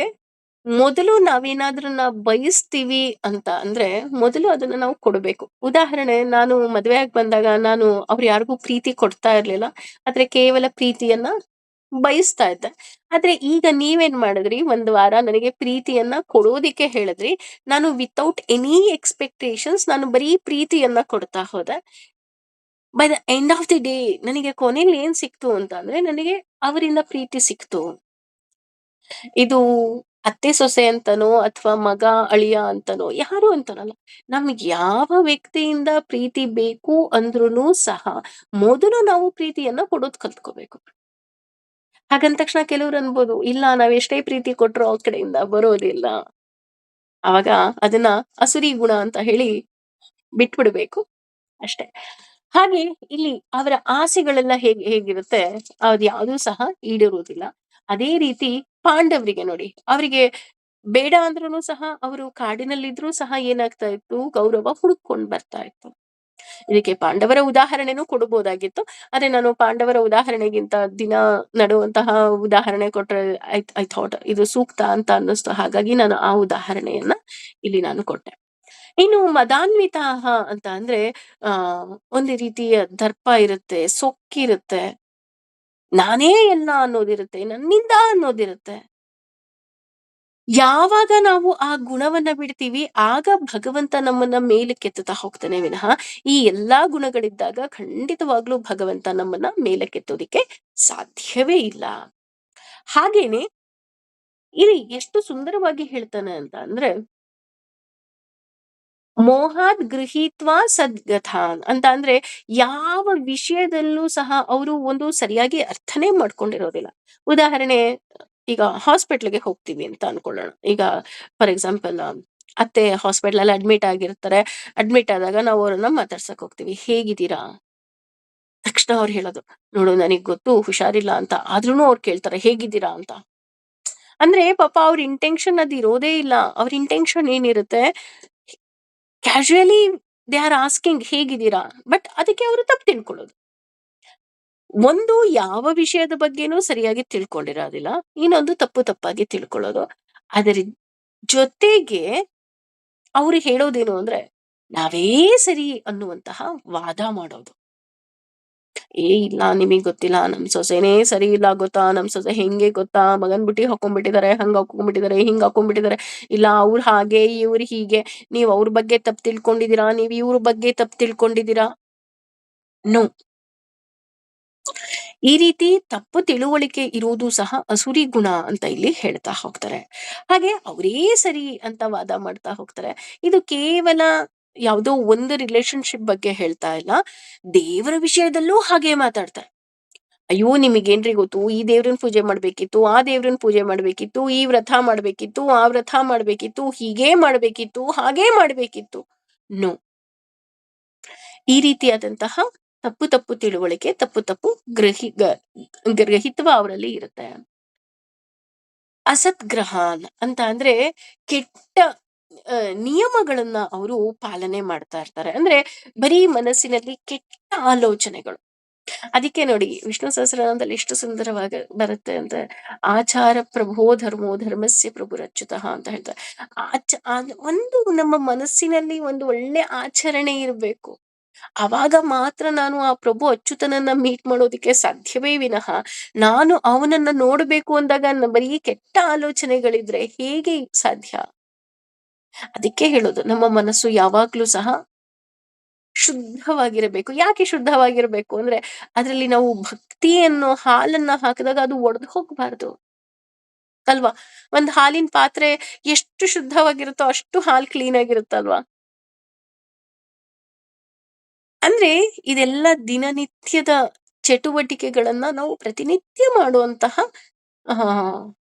ಮೊದಲು ನಾವೇನಾದ್ರನ್ನ ಬಯಸ್ತೀವಿ ಅಂತ ಅಂದ್ರೆ ಮೊದಲು ಅದನ್ನ ನಾವು ಕೊಡ್ಬೇಕು. ಉದಾಹರಣೆ, ನಾನು ಮದ್ವೆ ಆಗಿ ಬಂದಾಗ ನಾನು ಅವ್ರು ಯಾರಿಗೂ ಪ್ರೀತಿ ಕೊಡ್ತಾ ಇರ್ಲಿಲ್ಲ, ಆದ್ರೆ ಕೇವಲ ಪ್ರೀತಿಯನ್ನ ಬಯಸ್ತಾ ಇದ್ದೆ. ಆದ್ರೆ ಈಗ ನೀವೇನ್ ಮಾಡಿದ್ರಿ, 1 ವಾರ ನನಗೆ ಪ್ರೀತಿಯನ್ನ ಕೊಡೋದಿಕ್ಕೆ ಹೇಳಿದ್ರಿ. ನಾನು ವಿಥೌಟ್ ಎನಿ ಎಕ್ಸ್ಪೆಕ್ಟೇಷನ್ಸ್ ನಾನು ಬರೀ ಪ್ರೀತಿಯನ್ನ ಕೊಡ್ತಾ ಹೋದೆ. By the end of the day ನನಗೆ ಕೊನೆಯಲ್ಲಿ ಏನ್ ಸಿಕ್ತು ಅಂತ ಅಂದ್ರೆ, ನನಗೆ ಅವರಿಂದ ಪ್ರೀತಿ ಸಿಕ್ತು. ಇದು ಅತ್ತೆ ಸೊಸೆ ಅಂತನೋ ಅಥವಾ ಮಗ ಅಳಿಯ ಅಂತನೋ ಯಾರು ಅಂತನಲ್ಲ, ನಮ್ಗೆ ಯಾವ ವ್ಯಕ್ತಿಯಿಂದ ಪ್ರೀತಿ ಬೇಕು ಅಂದ್ರೂ ಸಹ ಮೊದಲು ನಾವು ಪ್ರೀತಿಯನ್ನ ಕೊಡೋದ್ ಕಲ್ತ್ಕೋಬೇಕು. ಹಾಗಂದ ತಕ್ಷಣ ಕೆಲವ್ರು ಅನ್ಬೋದು, ಇಲ್ಲ ನಾವ್ ಎಷ್ಟೇ ಪ್ರೀತಿ ಕೊಟ್ರು ಅವ್ರ ಕಡೆಯಿಂದ ಬರೋದಿಲ್ಲ, ಅವಾಗ ಅದನ್ನ ಅಸುರಿ ಗುಣ ಅಂತ ಹೇಳಿ ಬಿಟ್ಬಿಡ್ಬೇಕು ಅಷ್ಟೇ. ಹಾಗೆ ಇಲ್ಲಿ ಅವರ ಆಸೆಗಳೆಲ್ಲ ಹೇಗಿರುತ್ತೆ, ಅದ್ಯಾವುದೂ ಸಹ ಈಡೇರುವುದಿಲ್ಲ. ಅದೇ ರೀತಿ ಪಾಂಡವರಿಗೆ ನೋಡಿ, ಅವರಿಗೆ ಬೇಡ ಅಂದ್ರೂನು ಸಹ ಅವರು ಕಾಡಿನಲ್ಲಿದ್ರೂ ಸಹ ಏನಾಗ್ತಾ ಇತ್ತು, ಗೌರವ ಹುಡುಕ್ಕೊಂಡ್ ಬರ್ತಾ ಇತ್ತು. ಇದಕ್ಕೆ ಪಾಂಡವರ ಉದಾಹರಣೆನೂ ಕೊಡಬಹುದಾಗಿತ್ತು. ಆದ್ರೆ ನಾನು ಪಾಂಡವರ ಉದಾಹರಣೆಗಿಂತ ದಿನ ನಡುವಂತಹ ಉದಾಹರಣೆ ಕೊಟ್ರೆ ಐ ಥಾಟ್ ಇದು ಸೂಕ್ತ ಅಂತ ಅನ್ನಿಸ್ತು. ಹಾಗಾಗಿ ನಾನು ಆ ಉದಾಹರಣೆಯನ್ನ ಇಲ್ಲಿ ನಾನು ಕೊಟ್ಟೆ. ಇನ್ನು ಮದಾನ್ವಿತಾಹ ಅಂತ ಅಂದ್ರೆ ಆ ಒಂದು ರೀತಿಯ ದರ್ಪ ಇರುತ್ತೆ, ಸೊಕ್ಕಿರುತ್ತೆ, ನಾನೇ ಎಲ್ಲ ಅನ್ನೋದಿರುತ್ತೆ, ನನ್ನಿಂದ ಅನ್ನೋದಿರುತ್ತೆ. ಯಾವಾಗ ನಾವು ಆ ಗುಣವನ್ನ ಬಿಡ್ತೀವಿ, ಆಗ ಭಗವಂತ ನಮ್ಮನ್ನ ಮೇಲಕ್ಕೆತ್ತುತ್ತಾ ಹೋಗ್ತಾನೆ ವಿನಃ, ಈ ಎಲ್ಲಾ ಗುಣಗಳಿದ್ದಾಗ ಖಂಡಿತವಾಗ್ಲೂ ಭಗವಂತ ನಮ್ಮನ್ನ ಮೇಲಕ್ಕೆತ್ತೋದಿಕ್ಕೆ ಸಾಧ್ಯವೇ ಇಲ್ಲ. ಹಾಗೇನೆ ಇಲ್ಲಿ ಎಷ್ಟು ಸುಂದರವಾಗಿ ಹೇಳ್ತಾನೆ ಅಂತ ಅಂದ್ರೆ, ಮೋಹಾದ್ ಗೃಹೀತ್ವಾ ಸದ್ಗತಾನ್ ಅಂತ ಅಂದ್ರೆ, ಯಾವ ವಿಷಯದಲ್ಲೂ ಸಹ ಅವರು ಒಂದು ಸರಿಯಾಗಿ ಅರ್ಥನೇ ಮಾಡ್ಕೊಂಡಿರೋದಿಲ್ಲ. ಉದಾಹರಣೆ, ಈಗ ಹಾಸ್ಪಿಟ್ಲ್‌ಗೆ ಹೋಗ್ತೀವಿ ಅಂತ ಅನ್ಕೊಳ್ಳೋಣ. ಈಗ ಫಾರ್ ಎಕ್ಸಾಂಪಲ್ ಅತ್ತೆ ಹಾಸ್ಪಿಟಲ್ ಅಲ್ಲಿ ಅಡ್ಮಿಟ್ ಆಗಿರ್ತಾರೆ. ಅಡ್ಮಿಟ್ ಆದಾಗ ನಾವು ಅವ್ರನ್ನ ಮಾತಾಡ್ಸಕ್ ಹೋಗ್ತೀವಿ. ಹೇಗಿದ್ದೀರಾ? ತಕ್ಷಣ ಅವ್ರು ಹೇಳೋದು, ನೋಡು ನನಗ್ ಗೊತ್ತು ಹುಷಾರಿಲ್ಲ ಅಂತ. ಆದ್ರೂನು ಅವ್ರು ಕೇಳ್ತಾರೆ ಹೇಗಿದ್ದೀರಾ ಅಂತ. ಅಂದ್ರೆ ಪಾಪ ಅವ್ರ ಇಂಟೆನ್ಷನ್ ಅದ್ ಇರೋದೇ ಇಲ್ಲ. ಅವ್ರ ಇಂಟೆನ್ಷನ್ ಏನಿರುತ್ತೆ, ಕ್ಯಾಶುಯಲಿ ದೇ ಆರ್ ಆಸ್ಕಿಂಗ್ ಹೇಗಿದ್ದೀರಾ? ಬಟ್ ಅದಕ್ಕೆ ಅವರು ತಪ್ಪು ತಿಳ್ಕೊಳ್ಳೋದು. ಒಂದು ಯಾವ ವಿಷಯದ ಬಗ್ಗೆನೂ ಸರಿಯಾಗಿ ತಿಳ್ಕೊಂಡಿರೋದಿಲ್ಲ. ಇನ್ನೊಂದು ತಪ್ಪಾಗಿ ತಿಳ್ಕೊಳ್ಳೋದು. ಅದರ ಜೊತೆಗೆ ಅವ್ರು ಹೇಳೋದೇನು ಅಂದ್ರೆ, ನಾವೇ ಸರಿ ಅನ್ನುವಂತಹ ವಾದ ಮಾಡೋದು. ಇಲ್ಲ ನಿಮಗ್ ಗೊತ್ತಿಲ್ಲ, ನಮ್ ಸೊಸೆನೇ ಸರಿ ಇಲ್ಲ ಗೊತ್ತಾ, ನಮ್ ಸೊಸೆ ಹೆಂಗೆ ಗೊತ್ತಾ, ಮಗನ್ ಬುಟ್ಟಿ ಹಾಕೊಂಡ್ಬಿಟ್ಟಿದ್ದಾರೆ, ಹಂಗ್ ಹಾಕೊಂಡ್ಬಿಟ್ಟಿದ್ದಾರೆ, ಹಿಂಗ್ ಹಾಕೊಂಡ್ಬಿಟ್ಟಿದ್ದಾರೆ, ಇಲ್ಲ ಅವ್ರು ಹಾಗೆ ಇವ್ರು ಹೀಗೆ, ನೀವ್ ಅವ್ರ ಬಗ್ಗೆ ತಪ್ಪು ತಿಳ್ಕೊಂಡಿದೀರಾ, ನೀವ್ ಇವ್ರ ಬಗ್ಗೆ ತಪ್ಪು ತಿಳ್ಕೊಂಡಿದೀರಾ. ನೋ, ಈ ರೀತಿ ತಪ್ಪು ತಿಳುವಳಿಕೆ ಇರುವುದು ಸಹ ಅಸುರಿ ಗುಣ ಅಂತ ಇಲ್ಲಿ ಹೇಳ್ತಾ ಹೋಗ್ತಾರೆ. ಹಾಗೆ ಅವರೇ ಸರಿ ಅಂತ ವಾದ ಮಾಡ್ತಾ ಹೋಗ್ತಾರೆ. ಇದು ಕೇವಲ ಯಾವುದೋ ಒಂದು ರಿಲೇಶನ್ಶಿಪ್ ಬಗ್ಗೆ ಹೇಳ್ತಾ ಇಲ್ಲ, ದೇವರ ವಿಷಯದಲ್ಲೂ ಹಾಗೆ ಮಾತಾಡ್ತಾರೆ. ಅಯ್ಯೋ ನಿಮಗೇನ್ರಿ ಗೊತ್ತು, ಈ ದೇವ್ರನ್ ಪೂಜೆ ಮಾಡ್ಬೇಕಿತ್ತು, ಆ ದೇವ್ರನ್ ಪೂಜೆ ಮಾಡ್ಬೇಕಿತ್ತು, ಈ ವ್ರತ ಮಾಡ್ಬೇಕಿತ್ತು, ಆ ವ್ರತ ಮಾಡ್ಬೇಕಿತ್ತು, ಹೀಗೇ ಮಾಡ್ಬೇಕಿತ್ತು, ಹಾಗೇ ಮಾಡ್ಬೇಕಿತ್ತು. ನೋ, ಈ ರೀತಿಯಾದಂತಹ ತಪ್ಪು ತಿಳುವಳಿಕೆ, ತಪ್ಪು ಗ್ರಹಿತ್ವ ಅವರಲ್ಲಿ ಇರುತ್ತೆ. ಅಸತ್ಗ್ರಹಾನ್ ಅಂತ ಅಂದ್ರೆ ಕೆಟ್ಟ ನಿಯಮಗಳನ್ನ ಅವರು ಪಾಲನೆ ಮಾಡ್ತಾ ಇರ್ತಾರೆ. ಅಂದ್ರೆ ಬರೀ ಮನಸ್ಸಿನಲ್ಲಿ ಕೆಟ್ಟ ಆಲೋಚನೆಗಳು. ಅದಕ್ಕೆ ನೋಡಿ ವಿಷ್ಣು ಸಹಸ್ರನಾಮದಲ್ಲಿ ಎಷ್ಟು ಸುಂದರವಾಗಿ ಬರುತ್ತೆ ಅಂದ್ರೆ, ಆಚಾರ ಪ್ರಭೋ ಧರ್ಮೋ ಧರ್ಮಸ್ಯ ಪ್ರಭುರಚ್ಯುತಃ ಅಂತ ಹೇಳ್ತಾರೆ. ಒಂದು ನಮ್ಮ ಮನಸ್ಸಿನಲ್ಲಿ ಒಂದು ಒಳ್ಳೆ ಆಚರಣೆ ಇರಬೇಕು. ಅವಾಗ ಮಾತ್ರ ನಾನು ಆ ಪ್ರಭು ಅಚ್ಯುತನನ್ನ ಮೀಟ್ ಮಾಡೋದಿಕ್ಕೆ ಸಾಧ್ಯವೇ ವಿನಃ, ನಾನು ಅವನನ್ನ ನೋಡ್ಬೇಕು ಅಂದಾಗ ಬರೀ ಕೆಟ್ಟ ಆಲೋಚನೆಗಳಿದ್ರೆ ಹೇಗೆ ಸಾಧ್ಯ? ಅದಕ್ಕೆ ಹೇಳೋದು, ನಮ್ಮ ಮನಸ್ಸು ಯಾವಾಗ್ಲೂ ಸಹ ಶುದ್ಧವಾಗಿರಬೇಕು. ಯಾಕೆ ಶುದ್ಧವಾಗಿರ್ಬೇಕು ಅಂದ್ರೆ, ಅದ್ರಲ್ಲಿ ನಾವು ಭಕ್ತಿ ಅನ್ನೋ ಹಾಲನ್ನ ಹಾಕಿದಾಗ ಅದು ಒಡೆದು ಹೋಗ್ಬಾರ್ದು ಅಲ್ವಾ? ಒಂದ್ ಹಾಲಿನ ಪಾತ್ರೆ ಎಷ್ಟು ಶುದ್ಧವಾಗಿರುತ್ತೋ ಅಷ್ಟು ಹಾಲ್ ಕ್ಲೀನ್ ಆಗಿರುತ್ತಲ್ವಾ? ಅಂದ್ರೆ ಇದೆಲ್ಲ ದಿನನಿತ್ಯದ ಚಟುವಟಿಕೆಗಳನ್ನ ನಾವು ಪ್ರತಿನಿತ್ಯ ಮಾಡುವಂತಹ ಆ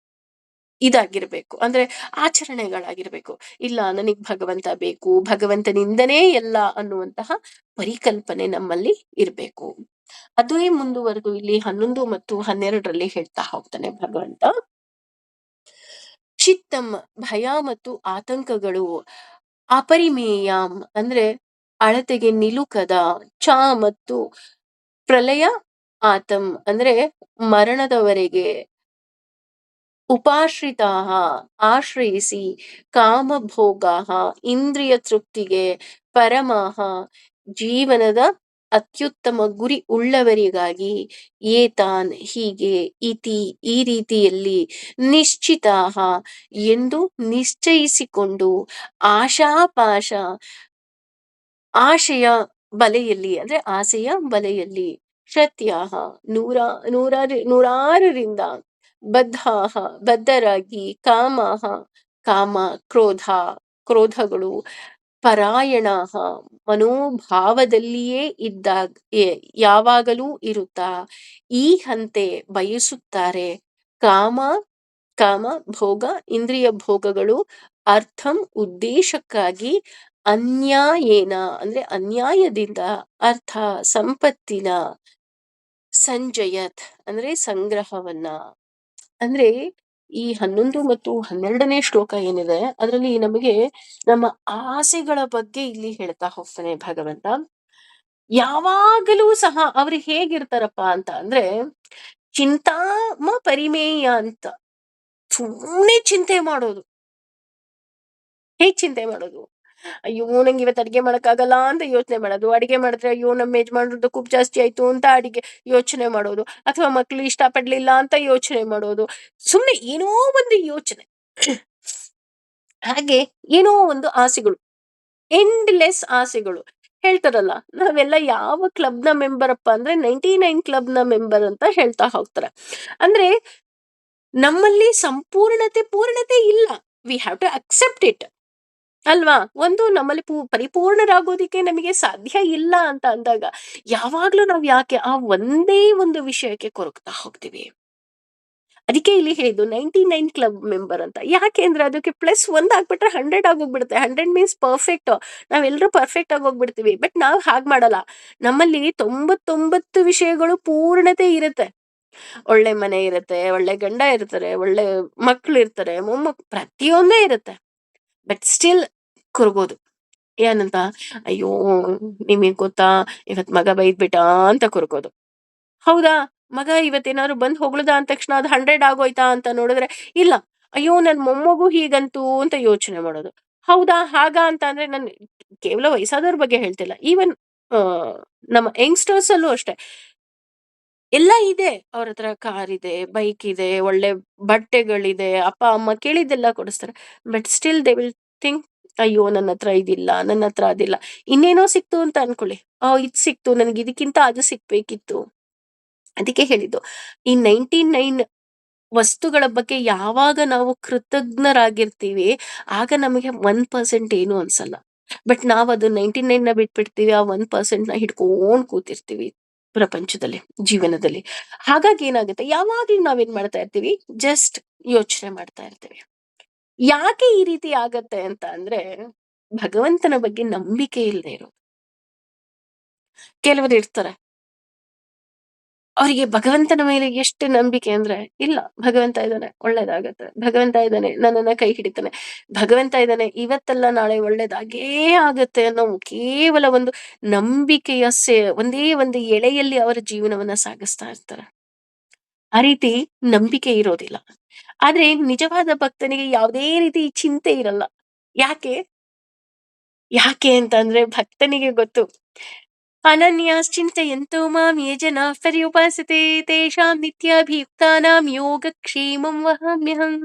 ಇದಾಗಿರ್ಬೇಕು. ಅಂದ್ರೆ ಆಚರಣೆಗಳಾಗಿರ್ಬೇಕು. ಇಲ್ಲ ನನಗ್ ಭಗವಂತ ಬೇಕು, ಭಗವಂತನಿಂದನೇ ಎಲ್ಲ ಅನ್ನುವಂತಹ ಪರಿಕಲ್ಪನೆ ನಮ್ಮಲ್ಲಿ ಇರ್ಬೇಕು. ಅದುವೇ ಮುಂದುವರೆದು ಇಲ್ಲಿ 11 ಮತ್ತು 12ರಲ್ಲಿ ಹೇಳ್ತಾ ಹೋಗ್ತಾನೆ ಭಗವಂತ. ಚಿತ್ತಂ, ಭಯ ಮತ್ತು ಆತಂಕಗಳು, ಅಪರಿಮೇಯಂ ಅಂದ್ರೆ ಅಳತೆಗೆ ನಿಲುಕದ, ಚ ಮತ್ತು ಪ್ರಲಯ ಆತಂ ಅಂದ್ರೆ ಮರಣದವರೆಗೆ, ಉಪಾಶ್ರಿತಾಹ ಆಶ್ರಯಿಸಿ, ಕಾಮಭೋಗಾಹ ಇಂದ್ರಿಯ ತೃಪ್ತಿಗೆ, ಪರಮಾಹ ಜೀವನದ ಅತ್ಯುತ್ತಮ ಗುರಿ ಉಳ್ಳವರಿಗಾಗಿ, ಏತಾನ್ ಹೀಗೆ, ಇತಿ ಈ ರೀತಿಯಲ್ಲಿ, ನಿಶ್ಚಿತಾಹ ಎಂದು ನಿಶ್ಚಯಿಸಿಕೊಂಡು, ಆಶಾಪಾಶ ಆಶೆಯ ಬಲೆಯಲ್ಲಿ ಅಂದ್ರೆ ಆಸೆಯ ಬಲೆಯಲ್ಲಿ, ಶತ್ಯಾಹ ನೂರಾರರಿಂದ, ಬದ್ಧಾಹ ಬದ್ಧರಾಗಿ, ಕಾಮಾಹ ಕಾಮ ಕ್ರೋಧ ಕ್ರೋಧಗಳು, ಪರಾಯಣಾಹ ಮನೋಭಾವದಲ್ಲಿಯೇ ಇದ್ದಾಗ ಯಾವಾಗಲೂ ಇರುತ್ತಾ, ಈ ಹಂತೆ ಬಯಸುತ್ತಾರೆ, ಕಾಮ ಕಾಮ ಭೋಗ ಇಂದ್ರಿಯ ಭೋಗಗಳು, ಅರ್ಥಂ ಉದ್ದೇಶಕ್ಕಾಗಿ, ಅನ್ಯಾಯೇನ ಅಂದ್ರೆ ಅನ್ಯಾಯದಿಂದ ಅರ್ಥ ಸಂಪತ್ತಿನ ಸಂಜಯತ್ ಅಂದ್ರೆ ಸಂಗ್ರಹವನ್ನ. ಅಂದ್ರೆ ಈ 11 ಮತ್ತು 12ನೇ ಶ್ಲೋಕ ಏನಿದೆ ಅದರಲ್ಲಿ ನಮಗೆ ನಮ್ಮ ಆಸೆಗಳ ಬಗ್ಗೆ ಇಲ್ಲಿ ಹೇಳ್ತಾ ಹೋಗ್ತಾನೆ ಭಗವಂತ. ಯಾವಾಗಲೂ ಸಹ ಅವ್ರು ಹೇಗಿರ್ತಾರಪ್ಪ ಅಂತ ಅಂದ್ರೆ ಚಿಂತಾಮ ಪರಿಮೇಯ ಅಂತ. ಸುಮ್ಮನೆ ಚಿಂತೆ ಮಾಡೋದು. ಹೇಗ್ ಚಿಂತೆ ಮಾಡೋದು? ಅಯ್ಯೋ ನಂಗೆ ಇವತ್ತು ಅಡಿಗೆ ಮಾಡಕ್ಕಾಗಲ್ಲ ಅಂತ ಯೋಚನೆ ಮಾಡೋದು. ಅಡಿಗೆ ಮಾಡಿದ್ರೆ ಅಯ್ಯೋ ನಮ್ಮ ಯಜಮಾನ್ರದ್ದು ಕುಪ್ ಜಾಸ್ತಿ ಆಯ್ತು ಅಂತ ಅಡಿಗೆ ಯೋಚನೆ ಮಾಡೋದು. ಅಥವಾ ಮಕ್ಳು ಇಷ್ಟಪಡ್ಲಿಲ್ಲ ಅಂತ ಯೋಚನೆ ಮಾಡೋದು. ಸುಮ್ನೆ ಏನೋ ಒಂದು ಯೋಚನೆ. ಹಾಗೆ ಏನೋ ಒಂದು ಆಸೆಗಳು. ಎಂಡ್‌ಲೆಸ್ ಆಸೆಗಳು. ಹೇಳ್ತಾರಲ್ಲ, ನಾವೆಲ್ಲ ಯಾವ ಕ್ಲಬ್‌ನ ಮೆಂಬರ್ ಅಪ್ಪ ಅಂದ್ರೆ 99 ಕ್ಲಬ್‌ನ ಮೆಂಬರ್ ಅಂತ ಹೇಳ್ತಾ ಹೋಗ್ತಾರೆ. ಅಂದ್ರೆ ನಮ್ಮಲ್ಲಿ ಪೂರ್ಣತೆ ಇಲ್ಲ. We have to accept it. ಅಲ್ವಾ? ಒಂದು ನಮ್ಮಲ್ಲಿ ಪರಿಪೂರ್ಣರಾಗೋದಿಕ್ಕೆ ನಮಗೆ ಸಾಧ್ಯ ಇಲ್ಲ ಅಂತ ಅಂದಾಗ, ಯಾವಾಗ್ಲೂ ನಾವು ಯಾಕೆ ಆ ಒಂದೇ ಒಂದು ವಿಷಯಕ್ಕೆ ಕೊರಗ್ತಾ ಹೋಗ್ತೀವಿ? ಅದಕ್ಕೆ ಇಲ್ಲಿ ಹೇಳಿದ್ದು 99 ಕ್ಲಬ್ ಮೆಂಬರ್ ಅಂತ. ಯಾಕೆ ಅಂದ್ರೆ ಅದಕ್ಕೆ +1 ಆಗ್ಬಿಟ್ರೆ 100 ಆಗೋಗ್ಬಿಡುತ್ತೆ. 100 ಮೀನ್ಸ್ ಪರ್ಫೆಕ್ಟ್. ನಾವೆಲ್ಲರೂ ಪರ್ಫೆಕ್ಟ್ ಆಗಿ ಹೋಗ್ಬಿಡ್ತೀವಿ. ಬಟ್ ನಾವು ಹಾಗ್ ಮಾಡಲ್ಲ. ನಮ್ಮಲ್ಲಿ 99 ವಿಷಯಗಳು ಪೂರ್ಣತೆ ಇರುತ್ತೆ. ಒಳ್ಳೆ ಮನೆ ಇರುತ್ತೆ, ಒಳ್ಳೆ ಗಂಡ ಇರ್ತಾರೆ, ಒಳ್ಳೆ ಮಕ್ಳಿರ್ತಾರೆ, ಪ್ರತಿಯೊಂದೇ ಇರುತ್ತೆ. ಬಟ್ ಸ್ಟಿಲ್ ಕೊರಗೋದು. ಏನಂತ? ಅಯ್ಯೋ! ನಿಮಗ್ ಗೊತ್ತಾ ಇವತ್ ಮಗ ಬೈದ್ಬಿಟ್ಟ ಅಂತ ಕೊರಗೋದು. ಹೌದಾ? ಮಗ ಇವತ್ತೇನಾದ್ರು ಬಂದ್ ಹೊಗಳ್ದ ಅಂದ ತಕ್ಷಣ ಅದು 100 ಆಗೋಯ್ತಾ ಅಂತ ನೋಡಿದ್ರೆ, ಇಲ್ಲ. ಅಯ್ಯೋ! ನನ್ ಮೊಮ್ಮಗು ಹೀಗಂತು ಅಂತ ಯೋಚನೆ ಮಾಡೋದು. ಹೌದಾ? ಹಾಗಾ ಅಂತ ಅಂದ್ರೆ ನಾನು ಕೇವಲ ವಯಸ್ಸಾದವ್ರ ಬಗ್ಗೆ ಹೇಳ್ತಿಲ್ಲ. ಈವನ್ ನಮ್ಮ ಯಂಗ್‌ಸ್ಟರ್ಸ್ ಅಲ್ಲೂ ಅಷ್ಟೇ. ಎಲ್ಲ ಇದೆ. ಅವ್ರತ್ರ ಕಾರ್ ಇದೆ, ಬೈಕ್ ಇದೆ, ಒಳ್ಳೆ ಬಟ್ಟೆಗಳಿದೆ, ಅಪ್ಪ ಅಮ್ಮ ಕೇಳಿದ್ದೆಲ್ಲ ಕೊಡಿಸ್ತಾರೆ. But still they will think, ಅಯ್ಯೋ ನನ್ನತ್ರ ಇದಿಲ್ಲ, ನನ್ನತ್ರ ಅದಿಲ್ಲ. ಇನ್ನೇನೋ ಸಿಕ್ತು ಅಂತ ಅನ್ಕೊಳ್ಳಿ. ಇದ್ ಸಿಕ್ತು, ನನಗೆ ಇದಕ್ಕಿಂತ ಅದು ಸಿಕ್ಬೇಕಿತ್ತು. ಅದಕ್ಕೆ ಹೇಳಿದ್ದು. ಈ 99 ವಸ್ತುಗಳ ಬಗ್ಗೆ ಯಾವಾಗ ನಾವು ಕೃತಜ್ಞರಾಗಿರ್ತೀವಿ, ಆಗ ನಮಗೆ 1% ಏನು ಅನ್ಸಲ್ಲ. ಬಟ್ ನಾವದು 99ನ ಬಿಟ್ಬಿಡ್ತೀವಿ. ಆ 1%ನ ಹಿಡ್ಕೊಂಡ್ ಕೂತಿರ್ತೀವಿ ಪ್ರಪಂಚದಲ್ಲಿ, ಜೀವನದಲ್ಲಿ. ಹಾಗಾಗಿ ಏನಾಗುತ್ತೆ, ಯಾವಾಗ್ಲೂ ನಾವೇನ್ ಮಾಡ್ತಾ ಇರ್ತೀವಿ, ಜಸ್ಟ್ ಯೋಚನೆ ಮಾಡ್ತಾ ಇರ್ತೀವಿ. ಯಾಕೆ ಈ ರೀತಿ ಆಗತ್ತೆ ಅಂತ ಅಂದ್ರೆ, ಭಗವಂತನ ಬಗ್ಗೆ ನಂಬಿಕೆ ಇಲ್ದೇ ಇರೋದು. ಕೆಲವರು ಇರ್ತಾರೆ. ಅವರಿಗೆ ಭಗವಂತನ ಮೇಲೆ ಎಷ್ಟು ನಂಬಿಕೆ ಅಂದ್ರೆ, ಇಲ್ಲ ಭಗವಂತ ಇದ್ದಾನೆ, ಒಳ್ಳೇದಾಗತ್ತೆ. ಭಗವಂತ ಇದ್ದಾನೆ, ನನ್ನನ್ನ ಕೈ ಹಿಡಿತಾನೆ. ಭಗವಂತ ಇದ್ದಾನೆ, ಇವತ್ತಲ್ಲ ನಾಳೆ ಒಳ್ಳೇದಾಗೇ ಆಗತ್ತೆ ಅನ್ನೋ ಕೇವಲ ಒಂದು ನಂಬಿಕೆಯ ಒಂದೇ ಒಂದು ಎಳೆಯಲ್ಲಿ ಅವರ ಜೀವನವನ್ನ ಸಾಗಿಸ್ತಾ ಇರ್ತಾರೆ. ಆ ರೀತಿ ನಂಬಿಕೆ ಇರೋದಿಲ್ಲ. ಆದ್ರೆ ನಿಜವಾದ ಭಕ್ತನಿಗೆ ಯಾವುದೇ ರೀತಿ ಚಿಂತೆ ಇರಲ್ಲ. ಯಾಕೆ? ಯಾಕೆ ಅಂತಂದ್ರೆ ಭಕ್ತನಿಗೆ ಗೊತ್ತು. ಅನನ್ಯಾಶ್ಚಿಂತಯಂತೋ ಮಾಂ ಯೇ ಜನಾಃ ಪರ್ಯುಪಾಸತೆ ತೇಷಾಂ ನಿತ್ಯಾಭಿಯುಕ್ತಾನಾಂ ಯೋಗಕ್ಷೇಮಂ ವಹಾಮ್ಯಹಂ.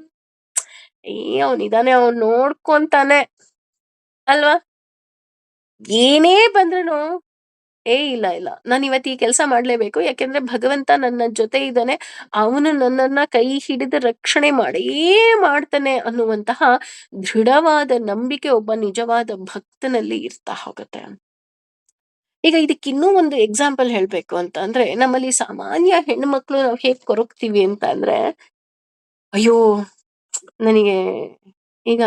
ಅವನಿದಾನೆ, ಅವ್ನು ನೋಡ್ಕೊಂತಾನೆ ಅಲ್ವಾ? ಏನೇ ಬಂದ್ರುನು ಇಲ್ಲ ಇಲ್ಲ, ನಾನು ಇವತ್ತು ಈ ಕೆಲಸ ಮಾಡ್ಲೇಬೇಕು. ಯಾಕೆಂದ್ರೆ ಭಗವಂತ ನನ್ನ ಜೊತೆ ಇದ್ದಾನೆ. ಅವನು ನನ್ನನ್ನ ಕೈ ಹಿಡಿದು ರಕ್ಷಣೆ ಮಾಡೇ ಮಾಡ್ತಾನೆ ಅನ್ನುವಂತಹ ದೃಢವಾದ ನಂಬಿಕೆ ಒಬ್ಬ ನಿಜವಾದ ಭಕ್ತನಲ್ಲಿ ಇರ್ತಾ ಹೋಗುತ್ತೆ. ಈಗ ಇದಕ್ಕಿನ್ನೂ ಒಂದು ಎಕ್ಸಾಂಪಲ್ ಹೇಳ್ಬೇಕು ಅಂತ ಅಂದ್ರೆ, ನಮ್ಮಲ್ಲಿ ಸಾಮಾನ್ಯ ಹೆಣ್ಮಕ್ಳು ನಾವು ಹೇಗ್ ಕೊರಗ್ತೀವಿ ಅಂತ ಅಂದ್ರೆ, ಅಯ್ಯೋ! ನನಗೆ ಈಗ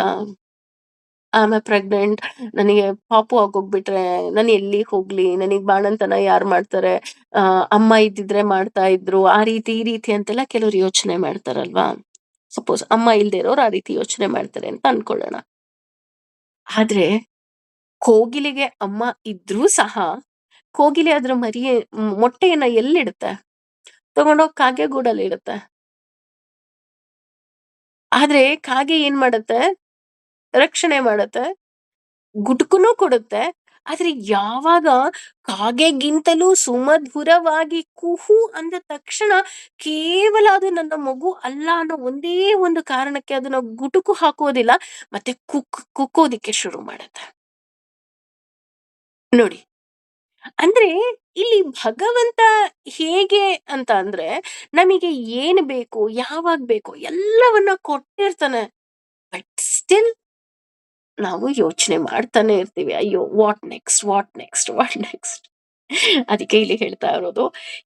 ಐ ಆಮ್ ಪ್ರೆಗ್ನೆಂಟ್, ನನಗೆ ಪಾಪು ಆಗೋಗ್ಬಿಟ್ರೆ ನಾನು ಎಲ್ಲಿಗೆ ಹೋಗ್ಲಿ? ನನಗ್ ಬಾಣಂತನ ಯಾರ್ ಮಾಡ್ತಾರೆ? ಅಮ್ಮ ಇದ್ದಿದ್ರೆ ಮಾಡ್ತಾ ಇದ್ರು. ಆ ರೀತಿ, ಈ ರೀತಿ ಅಂತೆಲ್ಲ ಕೆಲವ್ರು ಯೋಚನೆ ಮಾಡ್ತಾರಲ್ವಾ? ಸಪೋಸ್ ಅಮ್ಮ ಇಲ್ದೇ ಇರೋರು ಆ ರೀತಿ ಯೋಚನೆ ಮಾಡ್ತಾರೆ ಅಂತ ಅನ್ಕೊಳ್ಳೋಣ. ಆದ್ರೆ ಕೋಗಿಲೆಗೆ ಅಮ್ಮ ಇದ್ರೂ ಸಹ, ಕೋಗಿಲೆ ಅದ್ರ ಮೊಟ್ಟೆಯನ್ನ ಎಲ್ಲಿಡುತ್ತೆ? ತಗೊಂಡೋಗ್ ಕಾಗೆ ಗೂಡಲ್ಲಿ ಇಡುತ್ತೆ. ಆದ್ರೆ ಕಾಗೆ ಏನ್ ಮಾಡತ್ತೆ? ರಕ್ಷಣೆ ಮಾಡತ್ತೆ. ಗುಟುಕುನು ಕೊಡುತ್ತೆ. ಆದ್ರೆ ಯಾವಾಗ ಕಾಗೆಗಿಂತಲೂ ಸುಮಧುರವಾಗಿ ಕುಹೂ ಅಂದ ತಕ್ಷಣ, ಕೇವಲ ಅದು ನನ್ನ ಮಗು ಅಲ್ಲ ಅನ್ನೋ ಒಂದೇ ಒಂದು ಕಾರಣಕ್ಕೆ ಅದನ್ನ ಗುಟುಕು ಹಾಕೋದಿಲ್ಲ, ಮತ್ತೆ ಕುಕ್ಕೋದಿಕ್ಕೆ ಶುರು ಮಾಡತ್ತೆ. ನೋಡಿ. ಅಂದ್ರೆ ಇಲ್ಲಿ ಭಗವಂತ ಹೇಗೆ ಅಂತ ಅಂದ್ರೆ, ನಮಗೆ ಏನು ಬೇಕು, ಯಾವಾಗ ಬೇಕು ಎಲ್ಲವನ್ನ ಕೊಟ್ಟಿರ್ತಾನೆ. ಬಟ್ ಸ್ಟಿಲ್ ನಾವು ಯೋಚನೆ ಮಾಡ್ತಾನೆ ಇರ್ತೀವಿ. ಅಯ್ಯೋ! What next? What next? What next? ಅದಕ್ಕೆ ಇಲ್ಲಿ ಹೇಳ್ತಾ ಇರೋದು,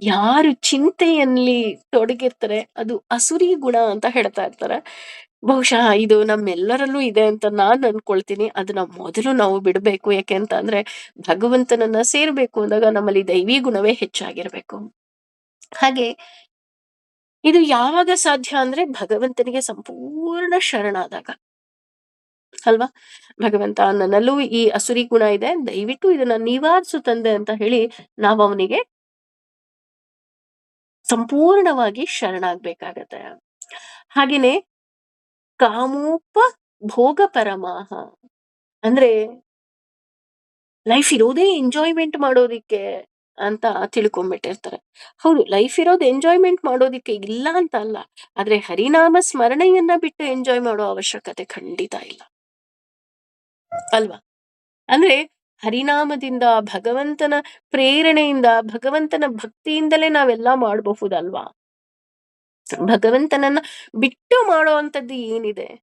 ಯಾರು ಚಿಂತೆಯಲ್ಲಿ ತೊಡಗಿರ್ತಾರೆ ಅದು ಅಸುರಿ ಗುಣ ಅಂತ ಹೇಳ್ತಾ ಇರ್ತಾರೆ. ಬಹುಶಃ ಇದು ನಮ್ಮೆಲ್ಲರಲ್ಲೂ ಇದೆ ಅಂತ ನಾನ್ ಅನ್ಕೊಳ್ತೀನಿ. ಅದನ್ನ ಮೊದಲು ನಾವು ಬಿಡಬೇಕು. ಯಾಕೆ ಅಂತ ಅಂದ್ರೆ ಭಗವಂತನನ್ನ ಸೇರ್ಬೇಕು ಅಂದಾಗ ನಮ್ಮಲ್ಲಿ ದೈವಿ ಗುಣವೇ ಹೆಚ್ಚಾಗಿರ್ಬೇಕು. ಹಾಗೆ ಇದು ಯಾವಾಗ ಸಾಧ್ಯ ಅಂದ್ರೆ ಭಗವಂತನಿಗೆ ಸಂಪೂರ್ಣ ಶರಣಾದಾಗ. ಅಲ್ವಾ? ಭಗವಂತ ನನ್ನಲ್ಲೂ ಈ ಅಸುರಿ ಗುಣ ಇದೆ. ದಯವಿಟ್ಟು ಇದನ್ನ ನಿವಾರಿಸು ತಂದೆ ಅಂತ ಹೇಳಿ ನಾವು ಅವನಿಗೆ ಸಂಪೂರ್ಣವಾಗಿ ಶರಣಾಗ್ಬೇಕಾಗತ್ತೆ. ಹಾಗೇನೆ ಕಾಮೋಪ ಭೋಗ ಪರಮಾಹ ಅಂದ್ರೆ ಲೈಫ್ ಇರೋದೇ ಎಂಜಾಯ್ಮೆಂಟ್ ಮಾಡೋದಿಕ್ಕೆ ಅಂತ ತಿಳ್ಕೊಂಡ್ಬಿಟ್ಟಿರ್ತಾರೆ. ಹೌದು, ಲೈಫ್ ಇರೋದು ಎಂಜಾಯ್ಮೆಂಟ್ ಮಾಡೋದಿಕ್ಕೆ, ಇಲ್ಲ ಅಂತ ಅಲ್ಲ. ಆದ್ರೆ ಹರಿನಾಮ ಸ್ಮರಣೆಯನ್ನ ಬಿಟ್ಟು ಎಂಜಾಯ್ ಮಾಡೋ ಅವಶ್ಯಕತೆ ಖಂಡಿತ ಇಲ್ಲ. ಅಲ್ವಾ? ಅಂದ್ರೆ ಹರಿನಾಮದಿಂದ, ಭಗವಂತನ ಪ್ರೇರಣೆಯಿಂದ, ಭಗವಂತನ ಭಕ್ತಿಯಿಂದಲೇ ನಾವೆಲ್ಲ ಮಾಡಬಹುದಲ್ವಾ? ಭಗವಂತನನ್ನ ಬಿಟ್ಟು ಮಾಡೋ ಅಂಥದ್ದು ಏನಿದೆ?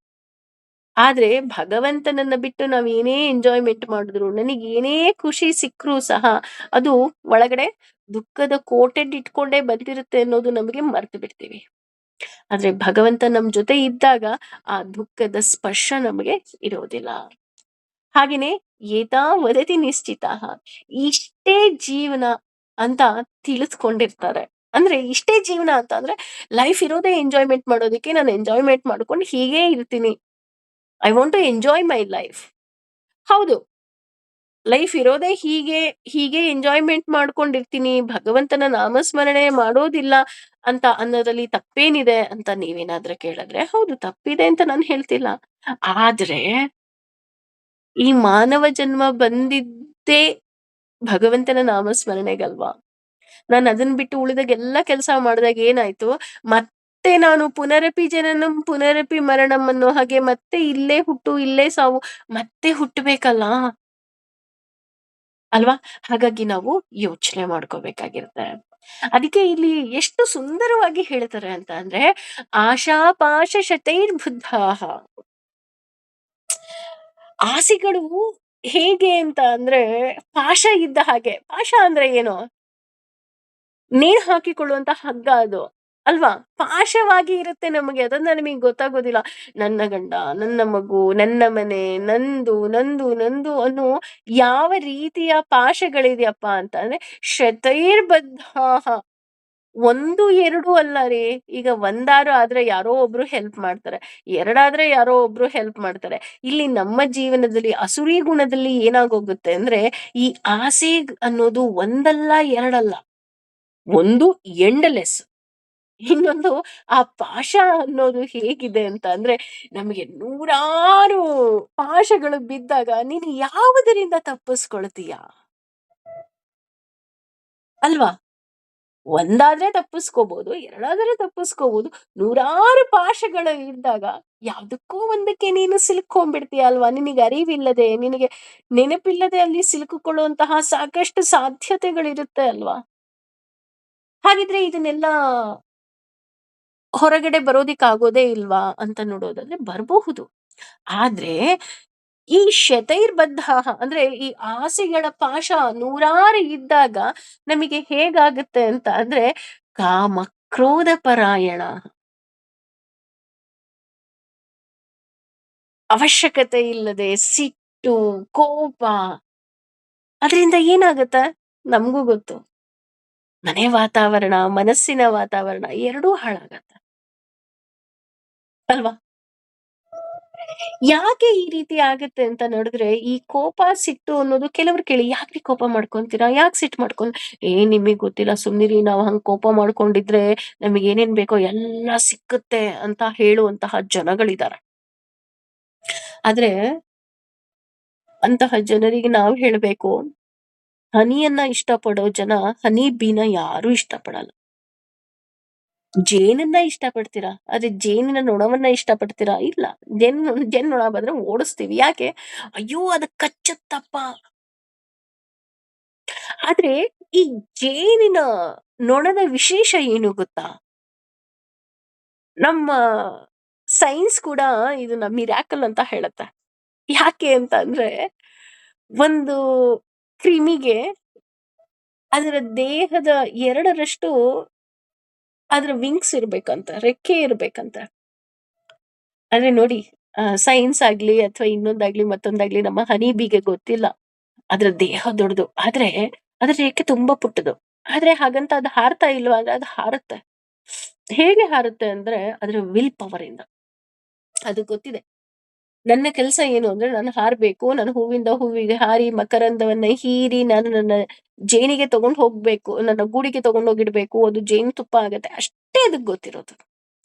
ಆದ್ರೆ ಭಗವಂತನನ್ನ ಬಿಟ್ಟು ನಾವ್ ಏನೇ ಎಂಜಾಯ್ಮೆಂಟ್ ಮಾಡಿದ್ರು, ನನಗ್ ಏನೇ ಖುಷಿ ಸಿಕ್ಕರೂ ಸಹ ಅದು ಒಳಗಡೆ ದುಃಖದ ಕೋಟೆಡ್ ಇಟ್ಕೊಂಡೇ ಬಂದಿರುತ್ತೆ ಅನ್ನೋದು ನಮಗೆ ಮರ್ತು ಬಿಡ್ತೀವಿ. ಆದ್ರೆ ಭಗವಂತ ನಮ್ ಜೊತೆ ಇದ್ದಾಗ ಆ ದುಃಖದ ಸ್ಪರ್ಶ ನಮಗೆ ಇರೋದಿಲ್ಲ. ಹಾಗೇನೆ ಏತಾ ವದತಿ ನಿಶ್ಚಿತಾಃ, ಇಷ್ಟೇ ಜೀವನ ಅಂತ ತಿಳಿದುಕೊಂಡಿರ್ತಾರೆ. ಅಂದ್ರೆ ಇಷ್ಟೇ ಜೀವನ ಅಂತ ಅಂದ್ರೆ ಲೈಫ್ ಇರೋದೇ ಎಂಜಾಯ್ಮೆಂಟ್ ಮಾಡೋದಕ್ಕೆ. ನಾನು ಎಂಜಾಯ್ಮೆಂಟ್ ಮಾಡ್ಕೊಂಡು ಹೀಗೇ ಇರ್ತೀನಿ. I want to enjoy my life. ಹೌದು. ಲೈಫ್ ಇರೋದೇ ಹೀಗೆ ಎಂಜಾಯ್ಮೆಂಟ್ ಮಾಡ್ಕೊಂಡಿರ್ತೀನಿ. ಭಗವಂತನ ನಾಮಸ್ಮರಣೆ ಮಾಡೋದಿಲ್ಲ ಅಂತ ಅನ್ನೋದ್ರಲ್ಲಿ ತಪ್ಪೇನಿದೆ ಅಂತ ನೀವೇನಾದ್ರೂ ಕೇಳಿದ್ರೆ, ಹೌದು ತಪ್ಪಿದೆ ಅಂತ ನಾನ್ ಹೇಳ್ತಿಲ್ಲ. ಆದ್ರೆ ಈ ಮಾನವ ಜನ್ಮ ಬಂದಿದ್ದೇ ಭಗವಂತನ ನಾಮಸ್ಮರಣೆಗಲ್ವಾ? ನಾನ್ ಅದನ್ ಬಿಟ್ಟು ಉಳಿದಾಗ ಎಲ್ಲಾ ಕೆಲ್ಸ ಮಾಡ್ದಾಗ ಏನಾಯ್ತು? ಮತ್ತೆ ನಾನು ಪುನರಪಿ ಜನನಂ ಪುನರಪಿ ಮರಣಂ ಅನ್ನೋ ಹಾಗೆ ಮತ್ತೆ ಇಲ್ಲೇ ಹುಟ್ಟು, ಇಲ್ಲೇ ಸಾವು, ಮತ್ತೆ ಹುಟ್ಟಬೇಕಲ್ಲ. ಅಲ್ವಾ? ಹಾಗಾಗಿ ನಾವು ಯೋಚನೆ ಮಾಡ್ಕೋಬೇಕಾಗಿರುತ್ತೆ. ಅದಕ್ಕೆ ಇಲ್ಲಿ ಎಷ್ಟು ಸುಂದರವಾಗಿ ಹೇಳ್ತಾರೆ ಅಂತ ಅಂದ್ರೆ, ಆಶಾಪಾಶ ಶತೈರ್ಬುದ್ಧಾಃ. ಆಸೆಗಳು ಹೇಗೆ ಅಂತ ಅಂದ್ರೆ ಪಾಶ ಇದ್ದ ಹಾಗೆ. ಪಾಶ ಅಂದ್ರೆ ಏನು? ನೇಣು ಹಾಕಿಕೊಳ್ಳುವಂತ ಹಗ್ಗ ಅದು. ಅಲ್ವಾ? ಪಾಶವಾಗಿ ಇರುತ್ತೆ ನಮಗೆ. ಅದನ್ನ ನಮಗೆ ಗೊತ್ತಾಗೋದಿಲ್ಲ. ನನ್ನ ಗಂಡ, ನನ್ನ ಮಗು, ನನ್ನ ಮನೆ, ನಂದು, ನಂದು, ನಂದು ಅನ್ನೋ ಯಾವ ರೀತಿಯ ಪಾಶಗಳಿದೆಯಪ್ಪ ಅಂತ ಅಂದ್ರೆ ಶತೈರ್ಬದ್ಧಾಃ. 1, 2 ಅಲ್ಲ ರೀ. ಈಗ ಒಂದಾರು ಆದ್ರೆ ಯಾರೋ ಒಬ್ರು ಹೆಲ್ಪ್ ಮಾಡ್ತಾರೆ. ಎರಡಾದ್ರೆ ಯಾರೋ ಒಬ್ರು ಹೆಲ್ಪ್ ಮಾಡ್ತಾರೆ. ಇಲ್ಲಿ ನಮ್ಮ ಜೀವನದಲ್ಲಿ ಅಸುರಿ ಗುಣದಲ್ಲಿ ಏನಾಗೋಗುತ್ತೆ ಅಂದ್ರೆ, ಈ ಆಸೆ ಅನ್ನೋದು ಒಂದಲ್ಲ, ಎರಡಲ್ಲ. ಒಂದು ಎಂಡ್‌ಲೆಸ್. ಇನ್ನೊಂದು ಆ ಪಾಶ ಅನ್ನೋದು ಹೇಗಿದೆ ಅಂತ ಅಂದ್ರೆ, ನಮಗೆ ನೂರಾರು ಪಾಶಗಳು ಬಿದ್ದಾಗ ನೀನು ಯಾವುದರಿಂದ ತಪ್ಪಿಸ್ಕೊಳ್ತೀಯ? ಅಲ್ವಾ? ಒಂದಾದ್ರೆ ತಪ್ಪಿಸ್ಕೋಬಹುದು, ಎರಡಾದ್ರೆ ತಪ್ಪಿಸ್ಕೋಬಹುದು. ನೂರಾರು ಪಾಶಗಳು ಇದ್ದಾಗ ಯಾವ್ದಕ್ಕೋ ಒಂದಕ್ಕೆ ನೀನು ಸಿಲುಕೊಂಡ್ಬಿಡ್ತೀಯ ಅಲ್ವಾ? ನಿನಗೆ ಅರಿವಿಲ್ಲದೆ, ನಿನಗೆ ನೆನಪಿಲ್ಲದೆ ಅಲ್ಲಿ ಸಿಲುಕಿಕೊಳ್ಳುವಂತಹ ಸಾಕಷ್ಟು ಸಾಧ್ಯತೆಗಳಿರುತ್ತೆ ಅಲ್ವಾ? ಹಾಗಿದ್ರೆ ಇದನ್ನೆಲ್ಲ ಹೊರಗಡೆ ಬರೋದಿಕ್ಕಾಗೋದೇ ಇಲ್ವಾ ಅಂತ ನೋಡೋದಾದ್ರೆ ಬರಬಹುದು. ಆದ್ರೆ ಈ ಶತೈರ್ಬದ್ಧಾಃ ಅಂದ್ರೆ ಈ ಆಸೆಗಳ ಪಾಶ ನೂರಾರು ಇದ್ದಾಗ ನಮಗೆ ಹೇಗಾಗುತ್ತೆ ಅಂತ ಅಂದ್ರೆ ಕಾಮ, ಕ್ರೋಧ ಪರಾಯಣ, ಅವಶ್ಯಕತೆ ಇಲ್ಲದೆ ಸಿಟ್ಟು, ಕೋಪ, ಅದರಿಂದ ಏನಾಗತ್ತೆ? ನಮಗೂ ಗೊತ್ತು. ಮನೆ ವಾತಾವರಣ, ಮನಸ್ಸಿನ ವಾತಾವರಣ ಎರಡೂ ಹಾಳಾಗತ್ತೆ. ಅಲ್ವಾ? ಯಾಕೆ ಈ ರೀತಿ ಆಗತ್ತೆ ಅಂತ ನೋಡಿದ್ರೆ, ಈ ಕೋಪ, ಸಿಟ್ಟು ಅನ್ನೋದು ಕೆಲವ್ರು ಕೇಳಿ, "ಯಾಕ್ರಿ ಕೋಪ ಮಾಡ್ಕೊಂತೀರಾ? ಯಾಕ್ ಸಿಟ್ಟು ನಿಮಿಗ್ ಗೊತ್ತಿಲ್ಲ ಸುಮ್ನಿರಿ. ನಾವ್ ಹಂಗ್ ಕೋಪ ಮಾಡ್ಕೊಂಡಿದ್ರೆ ನಮಿಗ್ ಏನೇನ್ ಬೇಕೋ ಎಲ್ಲ ಸಿಕ್ಕುತ್ತೆ" ಅಂತ ಹೇಳುವಂತಹ ಜನಗಳಿದಾರೆ. ಆದ್ರೆ ಅಂತಹ ಜನರಿಗೆ ನಾವ್ ಹೇಳ್ಬೇಕು, ಹನಿಯನ್ನ ಇಷ್ಟಪಡೋ ಜನ ಹನಿ ಬೀನ ಯಾರೂ ಇಷ್ಟಪಡಲ್ಲ. ಜೇನನ್ನ ಇಷ್ಟಪಡ್ತೀರಾ? ಆದ್ರೆ ಜೇನಿನ ನೊಣವನ್ನ ಇಷ್ಟಪಡ್ತೀರಾ? ಇಲ್ಲ. ಜೇನ್ನೊಣ ಬಂದ್ರೆ ಓಡಿಸ್ತೀವಿ. ಯಾಕೆ? ಅಯ್ಯೋ! ಅದು ಕಚ್ಚುತ್ತಪ್ಪ. ಆದ್ರೆ ಈ ಜೇನಿನ ನೊಣದ ವಿಶೇಷ ಏನು ಗೊತ್ತಾ? ನಮ್ಮ ಸೈನ್ಸ್ ಕೂಡ ಇದನ್ನ ಮಿರಾಕಲ್ ಅಂತ ಹೇಳುತ್ತೆ. ಯಾಕೆ ಅಂತ ಅಂದ್ರೆ, ಒಂದು ಕ್ರಿಮಿಗೆ ಅದರ ದೇಹದ 2ರಷ್ಟು ಅದರ ವಿಂಗ್ಸ್ ಇರ್ಬೇಕಂತೆ, ರೆಕ್ಕೆ ಇರ್ಬೇಕಂತೆ. ಆದ್ರೆ ನೋಡಿ, ಸೈನ್ಸ್ ಆಗ್ಲಿ ಅಥವಾ ಇನ್ನೊಂದಾಗ್ಲಿ ಮತ್ತೊಂದಾಗ್ಲಿ ನಮ್ಮ ಹನಿ ಬೀಗೆ ಗೊತ್ತಿಲ್ಲ. ಅದ್ರ ದೇಹ ದೊಡ್ಡದು. ಆದ್ರೆ ಅದ್ರ ರೆಕ್ಕೆ ತುಂಬಾ ಪುಟ್ಟದು. ಆದ್ರೆ ಹಾಗಂತ ಅದು ಹಾರ್ತಾ ಇಲ್ವಾ ಅಂದ್ರೆ ಅದು ಹಾರುತ್ತೆ. ಹೇಗೆ ಹಾರುತ್ತೆ ಅಂದ್ರೆ ಅದ್ರ ವಿಲ್ ಪವರ್ ಇಂದ. ಅದು ಗೊತ್ತಿದೆ. ನನ್ನ ಕೆಲಸ ಏನು ಅಂದ್ರೆ ನಾನು ಹಾರ್ಬೇಕು. ನಾನು ಹೂವಿಂದ ಹೂವಿಗೆ ಹಾರಿ ಮಕರಂದವನ್ನ ಹೀರಿ ನಾನು ನನ್ನ ಜೇನಿಗೆ ತಗೊಂಡ್ ಹೋಗ್ಬೇಕು. ನನ್ನ ಗೂಡಿಗೆ ತಗೊಂಡೋಗಿಡ್ಬೇಕು. ಅದು ಜೇನುತುಪ್ಪ ಆಗತ್ತೆ. ಅಷ್ಟೇ ಅದಕ್ ಗೊತ್ತಿರೋದು.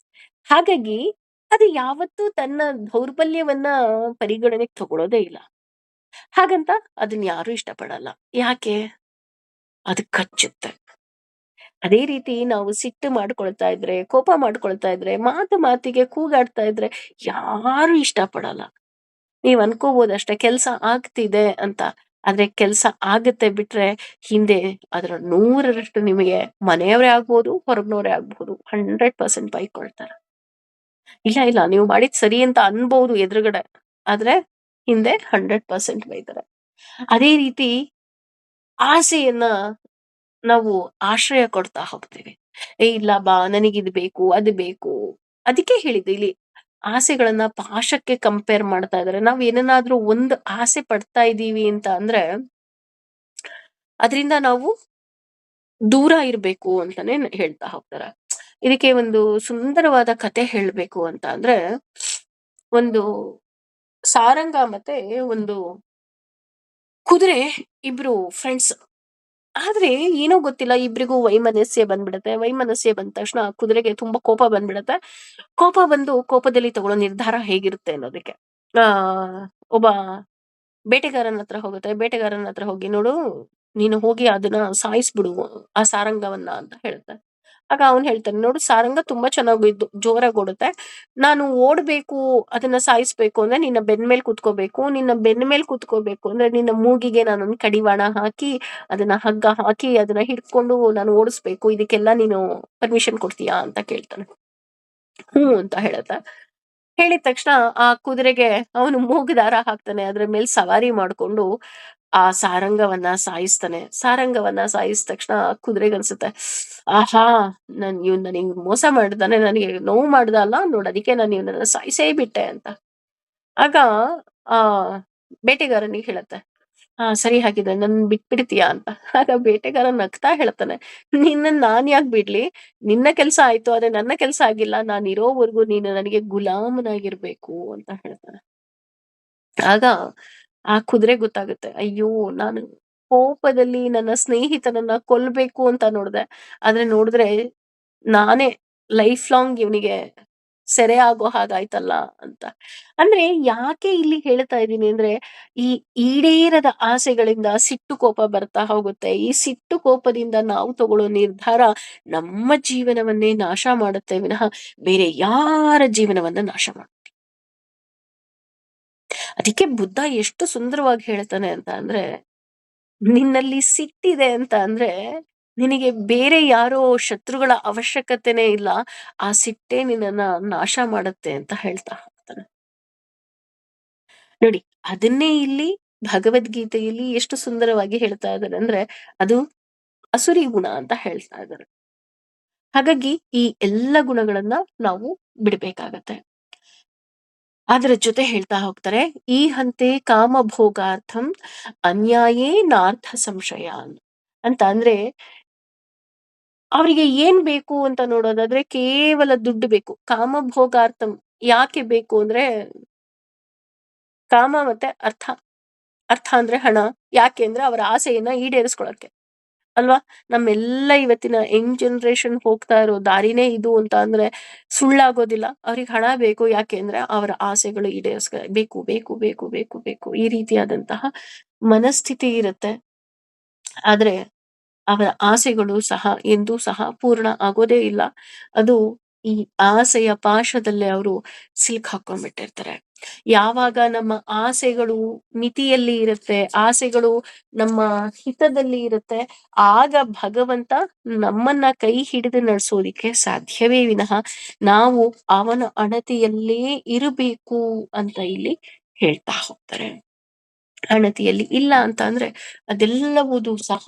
ಹಾಗಾಗಿ ಅದು ಯಾವತ್ತೂ ತನ್ನ ದೌರ್ಬಲ್ಯವನ್ನ ಪರಿಗಣನೆಗೆ ತಗೊಳ್ಳೋದೇ ಇಲ್ಲ. ಹಾಗಂತ ಅದನ್ನ ಯಾರು ಇಷ್ಟಪಡಲ್ಲ. ಯಾಕೆ? ಅದು ಕಚ್ಚುತ್ತೆ. ಅದೇ ರೀತಿ ನಾವು ಸಿಟ್ಟು ಮಾಡ್ಕೊಳ್ತಾ ಇದ್ರೆ, ಕೋಪ ಮಾಡ್ಕೊಳ್ತಾ ಇದ್ರೆ, ಮಾತು ಮಾತಿಗೆ ಕೂಗಾಡ್ತಾ ಇದ್ರೆ ಯಾರು ಇಷ್ಟಪಡಲ್ಲ. ನೀವ್ ಅನ್ಕೋಬಹುದಷ್ಟೇ ಕೆಲ್ಸ ಆಗ್ತಿದೆ ಅಂತ. ಆದ್ರೆ ಕೆಲ್ಸ ಆಗತ್ತೆ ಬಿಟ್ರೆ ಹಿಂದೆ ಅದರ 100ರಷ್ಟು ನಿಮಗೆ ಮನೆಯವರೇ ಆಗ್ಬೋದು, ಹೊರಗ್ನವರೇ ಆಗ್ಬಹುದು 100% ಬೈಕೊಳ್ತಾರೆ. ಇಲ್ಲ, ಇಲ್ಲ ನೀವು ಮಾಡಿದ್ ಸರಿ ಅಂತ ಅನ್ಬಹುದು ಎದುರುಗಡೆ. ಆದ್ರೆ ಹಿಂದೆ 100% ಬೈತಾರೆ. ಅದೇ ರೀತಿ ಆಸೆಯನ್ನ ನಾವು ಆಶ್ರಯ ಕೊಡ್ತಾ ಹೋಗ್ತೀವಿ. ಏ ಇಲ್ಲ ಬಾ ನನಗಿದ್ ಬೇಕು, ಅದು ಬೇಕು. ಅದಕ್ಕೆ ಹೇಳಿದ್ದು ಇಲ್ಲಿ ಆಸೆಗಳನ್ನ ಪಾಶಕ್ಕೆ ಕಂಪೇರ್ ಮಾಡ್ತಾ ಇದಾರೆ. ನಾವ್ ಏನನ್ನಾದ್ರೂ ಒಂದು ಆಸೆ ಪಡ್ತಾ ಇದೀವಿ ಅಂತ ಅಂದ್ರೆ ಅದರಿಂದ ನಾವು ದೂರ ಇರ್ಬೇಕು ಅಂತಾನೆ ಹೇಳ್ತಾ ಹೋಗ್ತಾರೆ. ಇದಕ್ಕೆ ಒಂದು ಸುಂದರವಾದ ಕತೆ ಹೇಳ್ಬೇಕು ಅಂತ ಅಂದ್ರೆ ಒಂದು ಸಾರಂಗ ಮತ್ತೆ ಒಂದು ಕುದುರೆ ಇಬ್ರು ಫ್ರೆಂಡ್ಸ್. ಆದ್ರೆ ಏನೋ ಗೊತ್ತಿಲ್ಲ ಇಬ್ರಿಗೂ ವೈಮನಸ್ಯ ಬಂದ್ಬಿಡತ್ತೆ. ವೈಮನಸ್ಯ ಬಂದ ತಕ್ಷಣ ಕುದುರೆಗೆ ತುಂಬಾ ಕೋಪ ಬಂದ್ಬಿಡತ್ತೆ. ಕೋಪ ಬಂದು ಕೋಪದಲ್ಲಿ ತಗೊಳ್ಳೋ ನಿರ್ಧಾರ ಹೇಗಿರುತ್ತೆ ಅನ್ನೋದಕ್ಕೆ. ಆ ಒಬ್ಬ ಬೇಟೆಗಾರನ ಹತ್ರ ಹೋಗುತ್ತೆ. ಬೇಟೆಗಾರನ ಹತ್ರ ಹೋಗಿ, ನೋಡು ನೀನು ಹೋಗಿ ಅದನ್ನ ಸಾಯಿಸ್ಬಿಡು ಆ ಸಾರಂಗವನ್ನ ಅಂತ ಹೇಳುತ್ತೆ. ಆಗ ಅವನು ಹೇಳ್ತಾನೆ, ನೋಡು ಸಾರಂಗ ತುಂಬಾ ಚೆನ್ನಾಗಿ ಜೋರಾಗಿ ಓಡುತ್ತೆ. ನಾನು ಓಡ್ಬೇಕು ಅದನ್ನ ಸಾಯಿಸ್ಬೇಕು ಅಂದ್ರೆ ನಿನ್ನ ಬೆನ್ ಮೇಲೆ ಕುತ್ಕೋಬೇಕು. ನಿನ್ನ ಬೆನ್ನ ಮೇಲೆ ಕುತ್ಕೋಬೇಕು ಅಂದ್ರೆ ನಿನ್ನ ಮೂಗಿಗೆ ನಾನೊಂದು ಕಡಿವಾಣ ಹಾಕಿ ಅದನ್ನ ಹಗ್ಗ ಹಾಕಿ ಅದನ್ನ ಹಿಡ್ಕೊಂಡು ನಾನು ಓಡಿಸ್ಬೇಕು. ಇದಕ್ಕೆಲ್ಲ ನೀನು ಪರ್ಮಿಷನ್ ಕೊಡ್ತೀಯಾ ಅಂತ ಕೇಳ್ತಾನೆ. ಹ್ಞೂ ಅಂತ ಹೇಳತ್ತೆ. ಹೇಳಿದ ತಕ್ಷಣ ಆ ಕುದುರೆಗೆ ಅವನು ಮೂಗು ದಾರ ಹಾಕ್ತಾನೆ. ಅದ್ರ ಮೇಲೆ ಸವಾರಿ ಮಾಡ್ಕೊಂಡು ಆ ಸಾರಂಗವನ್ನ ಸಾಯಿಸ್ತಾನೆ. ಸಾರಂಗವನ್ನ ಸಾಯಿಸಿದ ತಕ್ಷಣ ಕುದುರೆಗನ್ಸುತ್ತೆ, ಆಹಾ ಇವ್ನು ನನಗೆ ಮೋಸ ಮಾಡ್ದಾನೆ, ನನಗೆ ನೋವು ಮಾಡ್ದ ಅಲ್ಲ ನೋಡ್ ಅದಕ್ಕೆ ನಾನು ಇವನನ್ನ ಸಾಯಿಸೇ ಬಿಟ್ಟೆ ಅಂತ. ಆಗ ಆ ಬೇಟೆಗಾರನಿಗೆ ಹೇಳತ್ತೆ, ಸರಿ ಹಾಗಿದ್ರೆ ನನ್ ಬಿಟ್ಬಿಡ್ತೀಯಾ ಅಂತ. ಆಗ ಬೇಟೆಗಾರ ನಗ್ತಾ ಹೇಳ್ತಾನೆ, ನಿನ್ನನ್ ನಾನ್ ಯಾಕ್ ಬಿಡ್ಲಿ? ನಿನ್ನ ಕೆಲ್ಸ ಆಯ್ತು ಆದ್ರೆ ನನ್ನ ಕೆಲ್ಸ ಆಗಿಲ್ಲ. ನಾನ್ ಇರೋವರೆಗೂ ನೀನು ನನಗೆ ಗುಲಾಮನಾಗಿರ್ಬೇಕು ಅಂತ ಹೇಳ್ತಾನೆ. ಆಗ ಆ ಕುದುರೆ ಗೊತ್ತಾಗುತ್ತೆ, ಅಯ್ಯೋ ನಾನು ಕೋಪದಲ್ಲಿ ನನ್ನ ಸ್ನೇಹಿತನನ್ನ ಕೊಲ್ಬೇಕು ಅಂತ ನೋಡ್ದೆ. ಆದ್ರೆ ನೋಡಿದ್ರೆ ನಾನೇ ಲೈಫ್ ಲಾಂಗ್ ಇವನಿಗೆ ಸೆರೆ ಆಗೋ ಹಾಗಾಯ್ತಲ್ಲ ಅಂತ. ಅಂದ್ರೆ ಯಾಕೆ ಇಲ್ಲಿ ಹೇಳ್ತಾ ಇದ್ದೀನಿ ಅಂದ್ರೆ, ಈ ಈಡೇರದ ಆಸೆಗಳಿಂದ ಸಿಟ್ಟು ಕೋಪ ಬರ್ತಾ ಹೋಗುತ್ತೆ. ಈ ಸಿಟ್ಟು ಕೋಪದಿಂದ ನಾವು ತಗೊಳ್ಳೋ ನಿರ್ಧಾರ ನಮ್ಮ ಜೀವನವನ್ನೇ ನಾಶ ಮಾಡುತ್ತೆ ವಿನಃ ಬೇರೆ ಯಾರ ಜೀವನವನ್ನ ನಾಶ ಮಾಡ. ಅದಕ್ಕೆ ಬುದ್ಧ ಎಷ್ಟು ಸುಂದರವಾಗಿ ಹೇಳ್ತಾನೆ ಅಂತ ಅಂದ್ರೆ, ನಿನ್ನಲ್ಲಿ ಸಿಟ್ಟಿದೆ ಅಂತ ಅಂದ್ರೆ ನಿನಗೆ ಬೇರೆ ಯಾರೋ ಶತ್ರುಗಳ ಅವಶ್ಯಕತೆನೇ ಇಲ್ಲ. ಆ ಸಿಟ್ಟೇ ನಿನ್ನನ್ನ ನಾಶ ಮಾಡುತ್ತೆ ಅಂತ ಹೇಳ್ತಾ ಹೋಗ್ತಾನೆ. ನೋಡಿ, ಅದನ್ನೇ ಇಲ್ಲಿ ಭಗವದ್ಗೀತೆಯಲ್ಲಿ ಎಷ್ಟು ಸುಂದರವಾಗಿ ಹೇಳ್ತಾ ಇದ್ದಾರೆ ಅಂದ್ರೆ ಅದು ಅಸುರಿ ಗುಣ ಅಂತ ಹೇಳ್ತಾ ಇದ್ದಾರೆ. ಹಾಗಾಗಿ ಈ ಎಲ್ಲ ಗುಣಗಳನ್ನ ನಾವು ಬಿಡ್ಬೇಕಾಗತ್ತೆ. ಅದರ ಜೊತೆ ಹೇಳ್ತಾ ಹೋಗ್ತಾರೆ, ಈ ಹಂತೆ ಕಾಮಭೋಗಾರ್ಥಂ ಅನ್ಯಾಯೇ ನಾರ್ಥ ಸಂಶಯ ಅಂತ ಅಂದ್ರೆ ಅವರಿಗೆ ಏನ್ ಬೇಕು ಅಂತ ನೋಡೋದಾದ್ರೆ ಕೇವಲ ದುಡ್ಡು ಬೇಕು. ಕಾಮಭೋಗಾರ್ಥಂ ಯಾಕೆ ಬೇಕು ಅಂದ್ರೆ ಕಾಮ ಮತ್ತೆ ಅರ್ಥ. ಅರ್ಥ ಅಂದ್ರೆ ಹಣ. ಯಾಕೆ ಅಂದ್ರೆ ಅವರ ಆಸೆಯನ್ನ ಈಡೇರಿಸ್ಕೊಳಕ್ಕೆ ಅಲ್ವಾ? ನಮ್ಮೆಲ್ಲ ಇವತ್ತಿನ ಯಂಗ್ ಜನರೇಷನ್ ಹೋಗ್ತಾ ಇರೋ ದಾರಿನೇ ಇದು ಅಂತ ಅಂದ್ರೆ ಸುಳ್ಳಾಗೋದಿಲ್ಲ. ಅವ್ರಿಗೆ ಹಣ ಬೇಕು. ಯಾಕೆ ಅಂದ್ರೆ ಅವರ ಆಸೆಗಳು ಬೇಕು ಬೇಕು ಬೇಕು ಬೇಕು ಬೇಕು ಈ ರೀತಿಯಾದಂತಹ ಮನಸ್ಥಿತಿ ಇರುತ್ತೆ. ಆದ್ರೆ ಅವರ ಆಸೆಗಳು ಸಹ ಎಂದೂ ಸಹ ಪೂರ್ಣ ಆಗೋದೇ ಇಲ್ಲ. ಅದು ಈ ಆಸೆಯ ಪಾಶದಲ್ಲೇ ಅವರು ಸಿಲುಕಾಕೊಂಡ್ಬಿಟ್ಟಿರ್ತಾರೆ. ಯಾವಾಗ ನಮ್ಮ ಆಸೆಗಳು ಮಿತಿಯಲ್ಲಿ ಇರುತ್ತೆ, ಆಸೆಗಳು ನಮ್ಮ ಹಿತದಲ್ಲಿ ಇರುತ್ತೆ, ಆಗ ಭಗವಂತ ನಮ್ಮನ್ನ ಕೈ ಹಿಡಿದು ನಡೆಸೋದಿಕ್ಕೆ ಸಾಧ್ಯವೇ ವಿನಃ ನಾವು ಅವನ ಅಣತಿಯಲ್ಲೇ ಇರಬೇಕು ಅಂತ ಇಲ್ಲಿ ಹೇಳ್ತಾ ಹೋಗ್ತಾರೆ. ಅಣತಿಯಲ್ಲಿ ಇಲ್ಲ ಅಂತ ಅಂದ್ರೆ ಅದೆಲ್ಲವುದು ಸಹ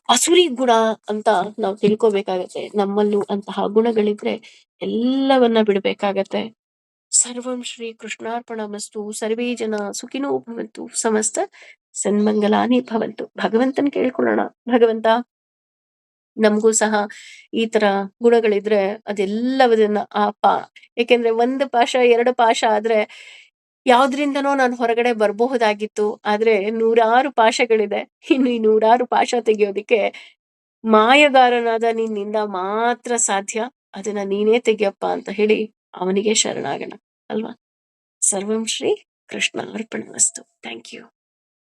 ಅಸುರಿ ಗುಣ ಅಂತ ನಾವು ತಿಳ್ಕೊಬೇಕಾಗತ್ತೆ. ನಮ್ಮಲ್ಲೂ ಅಂತಹ ಗುಣಗಳಿದ್ರೆ ಎಲ್ಲವನ್ನ ಬಿಡ್ಬೇಕಾಗತ್ತೆ. ಸರ್ವಂ ಶ್ರೀ ಕೃಷ್ಣಾರ್ಪಣಮಸ್ತು. ಸರ್ವೇ ಜನ ಸುಖಿನೋ ಭವಂತು. ಸಮಸ್ತ ಸನ್ಮಂಗಲಾನಿ ಭವಂತು. ಭಗವಂತನ ಕೇಳ್ಕೊಳ್ಳೋಣ, ಭಗವಂತ ನಮಗೂ ಸಹ ಈ ತರ ಗುಣಗಳಿದ್ರೆ ಅದೆಲ್ಲವದನ್ನ ಯಾಕೆಂದ್ರೆ ಒಂದು ಪಾಶ ಎರಡು ಪಾಶ ಆದ್ರೆ ಯಾವ್ದ್ರಿಂದನೋ ನಾನು ಹೊರಗಡೆ ಬರಬಹುದಾಗಿತ್ತು. ಆದ್ರೆ ನೂರಾರು ಪಾಶಗಳಿದೆ. ಇನ್ನು ಈ ನೂರಾರು ಪಾಶ ತೆಗೆಯೋದಿಕ್ಕೆ ಮಾಯಗಾರನಾದ ನಿನ್ನಿಂದ ಮಾತ್ರ ಸಾಧ್ಯ. ಅದನ್ನ ನೀನೇ ತೆಗಿಯಪ್ಪ ಅಂತ ಹೇಳಿ ಅವನಿಗೆ ಶರಣಾಗೋಣ ಅಲ್ವಾ. ಸರ್ವಂ ಶ್ರೀ ಕೃಷ್ಣ ಅರ್ಪಣಮಸ್ತು. Thank you.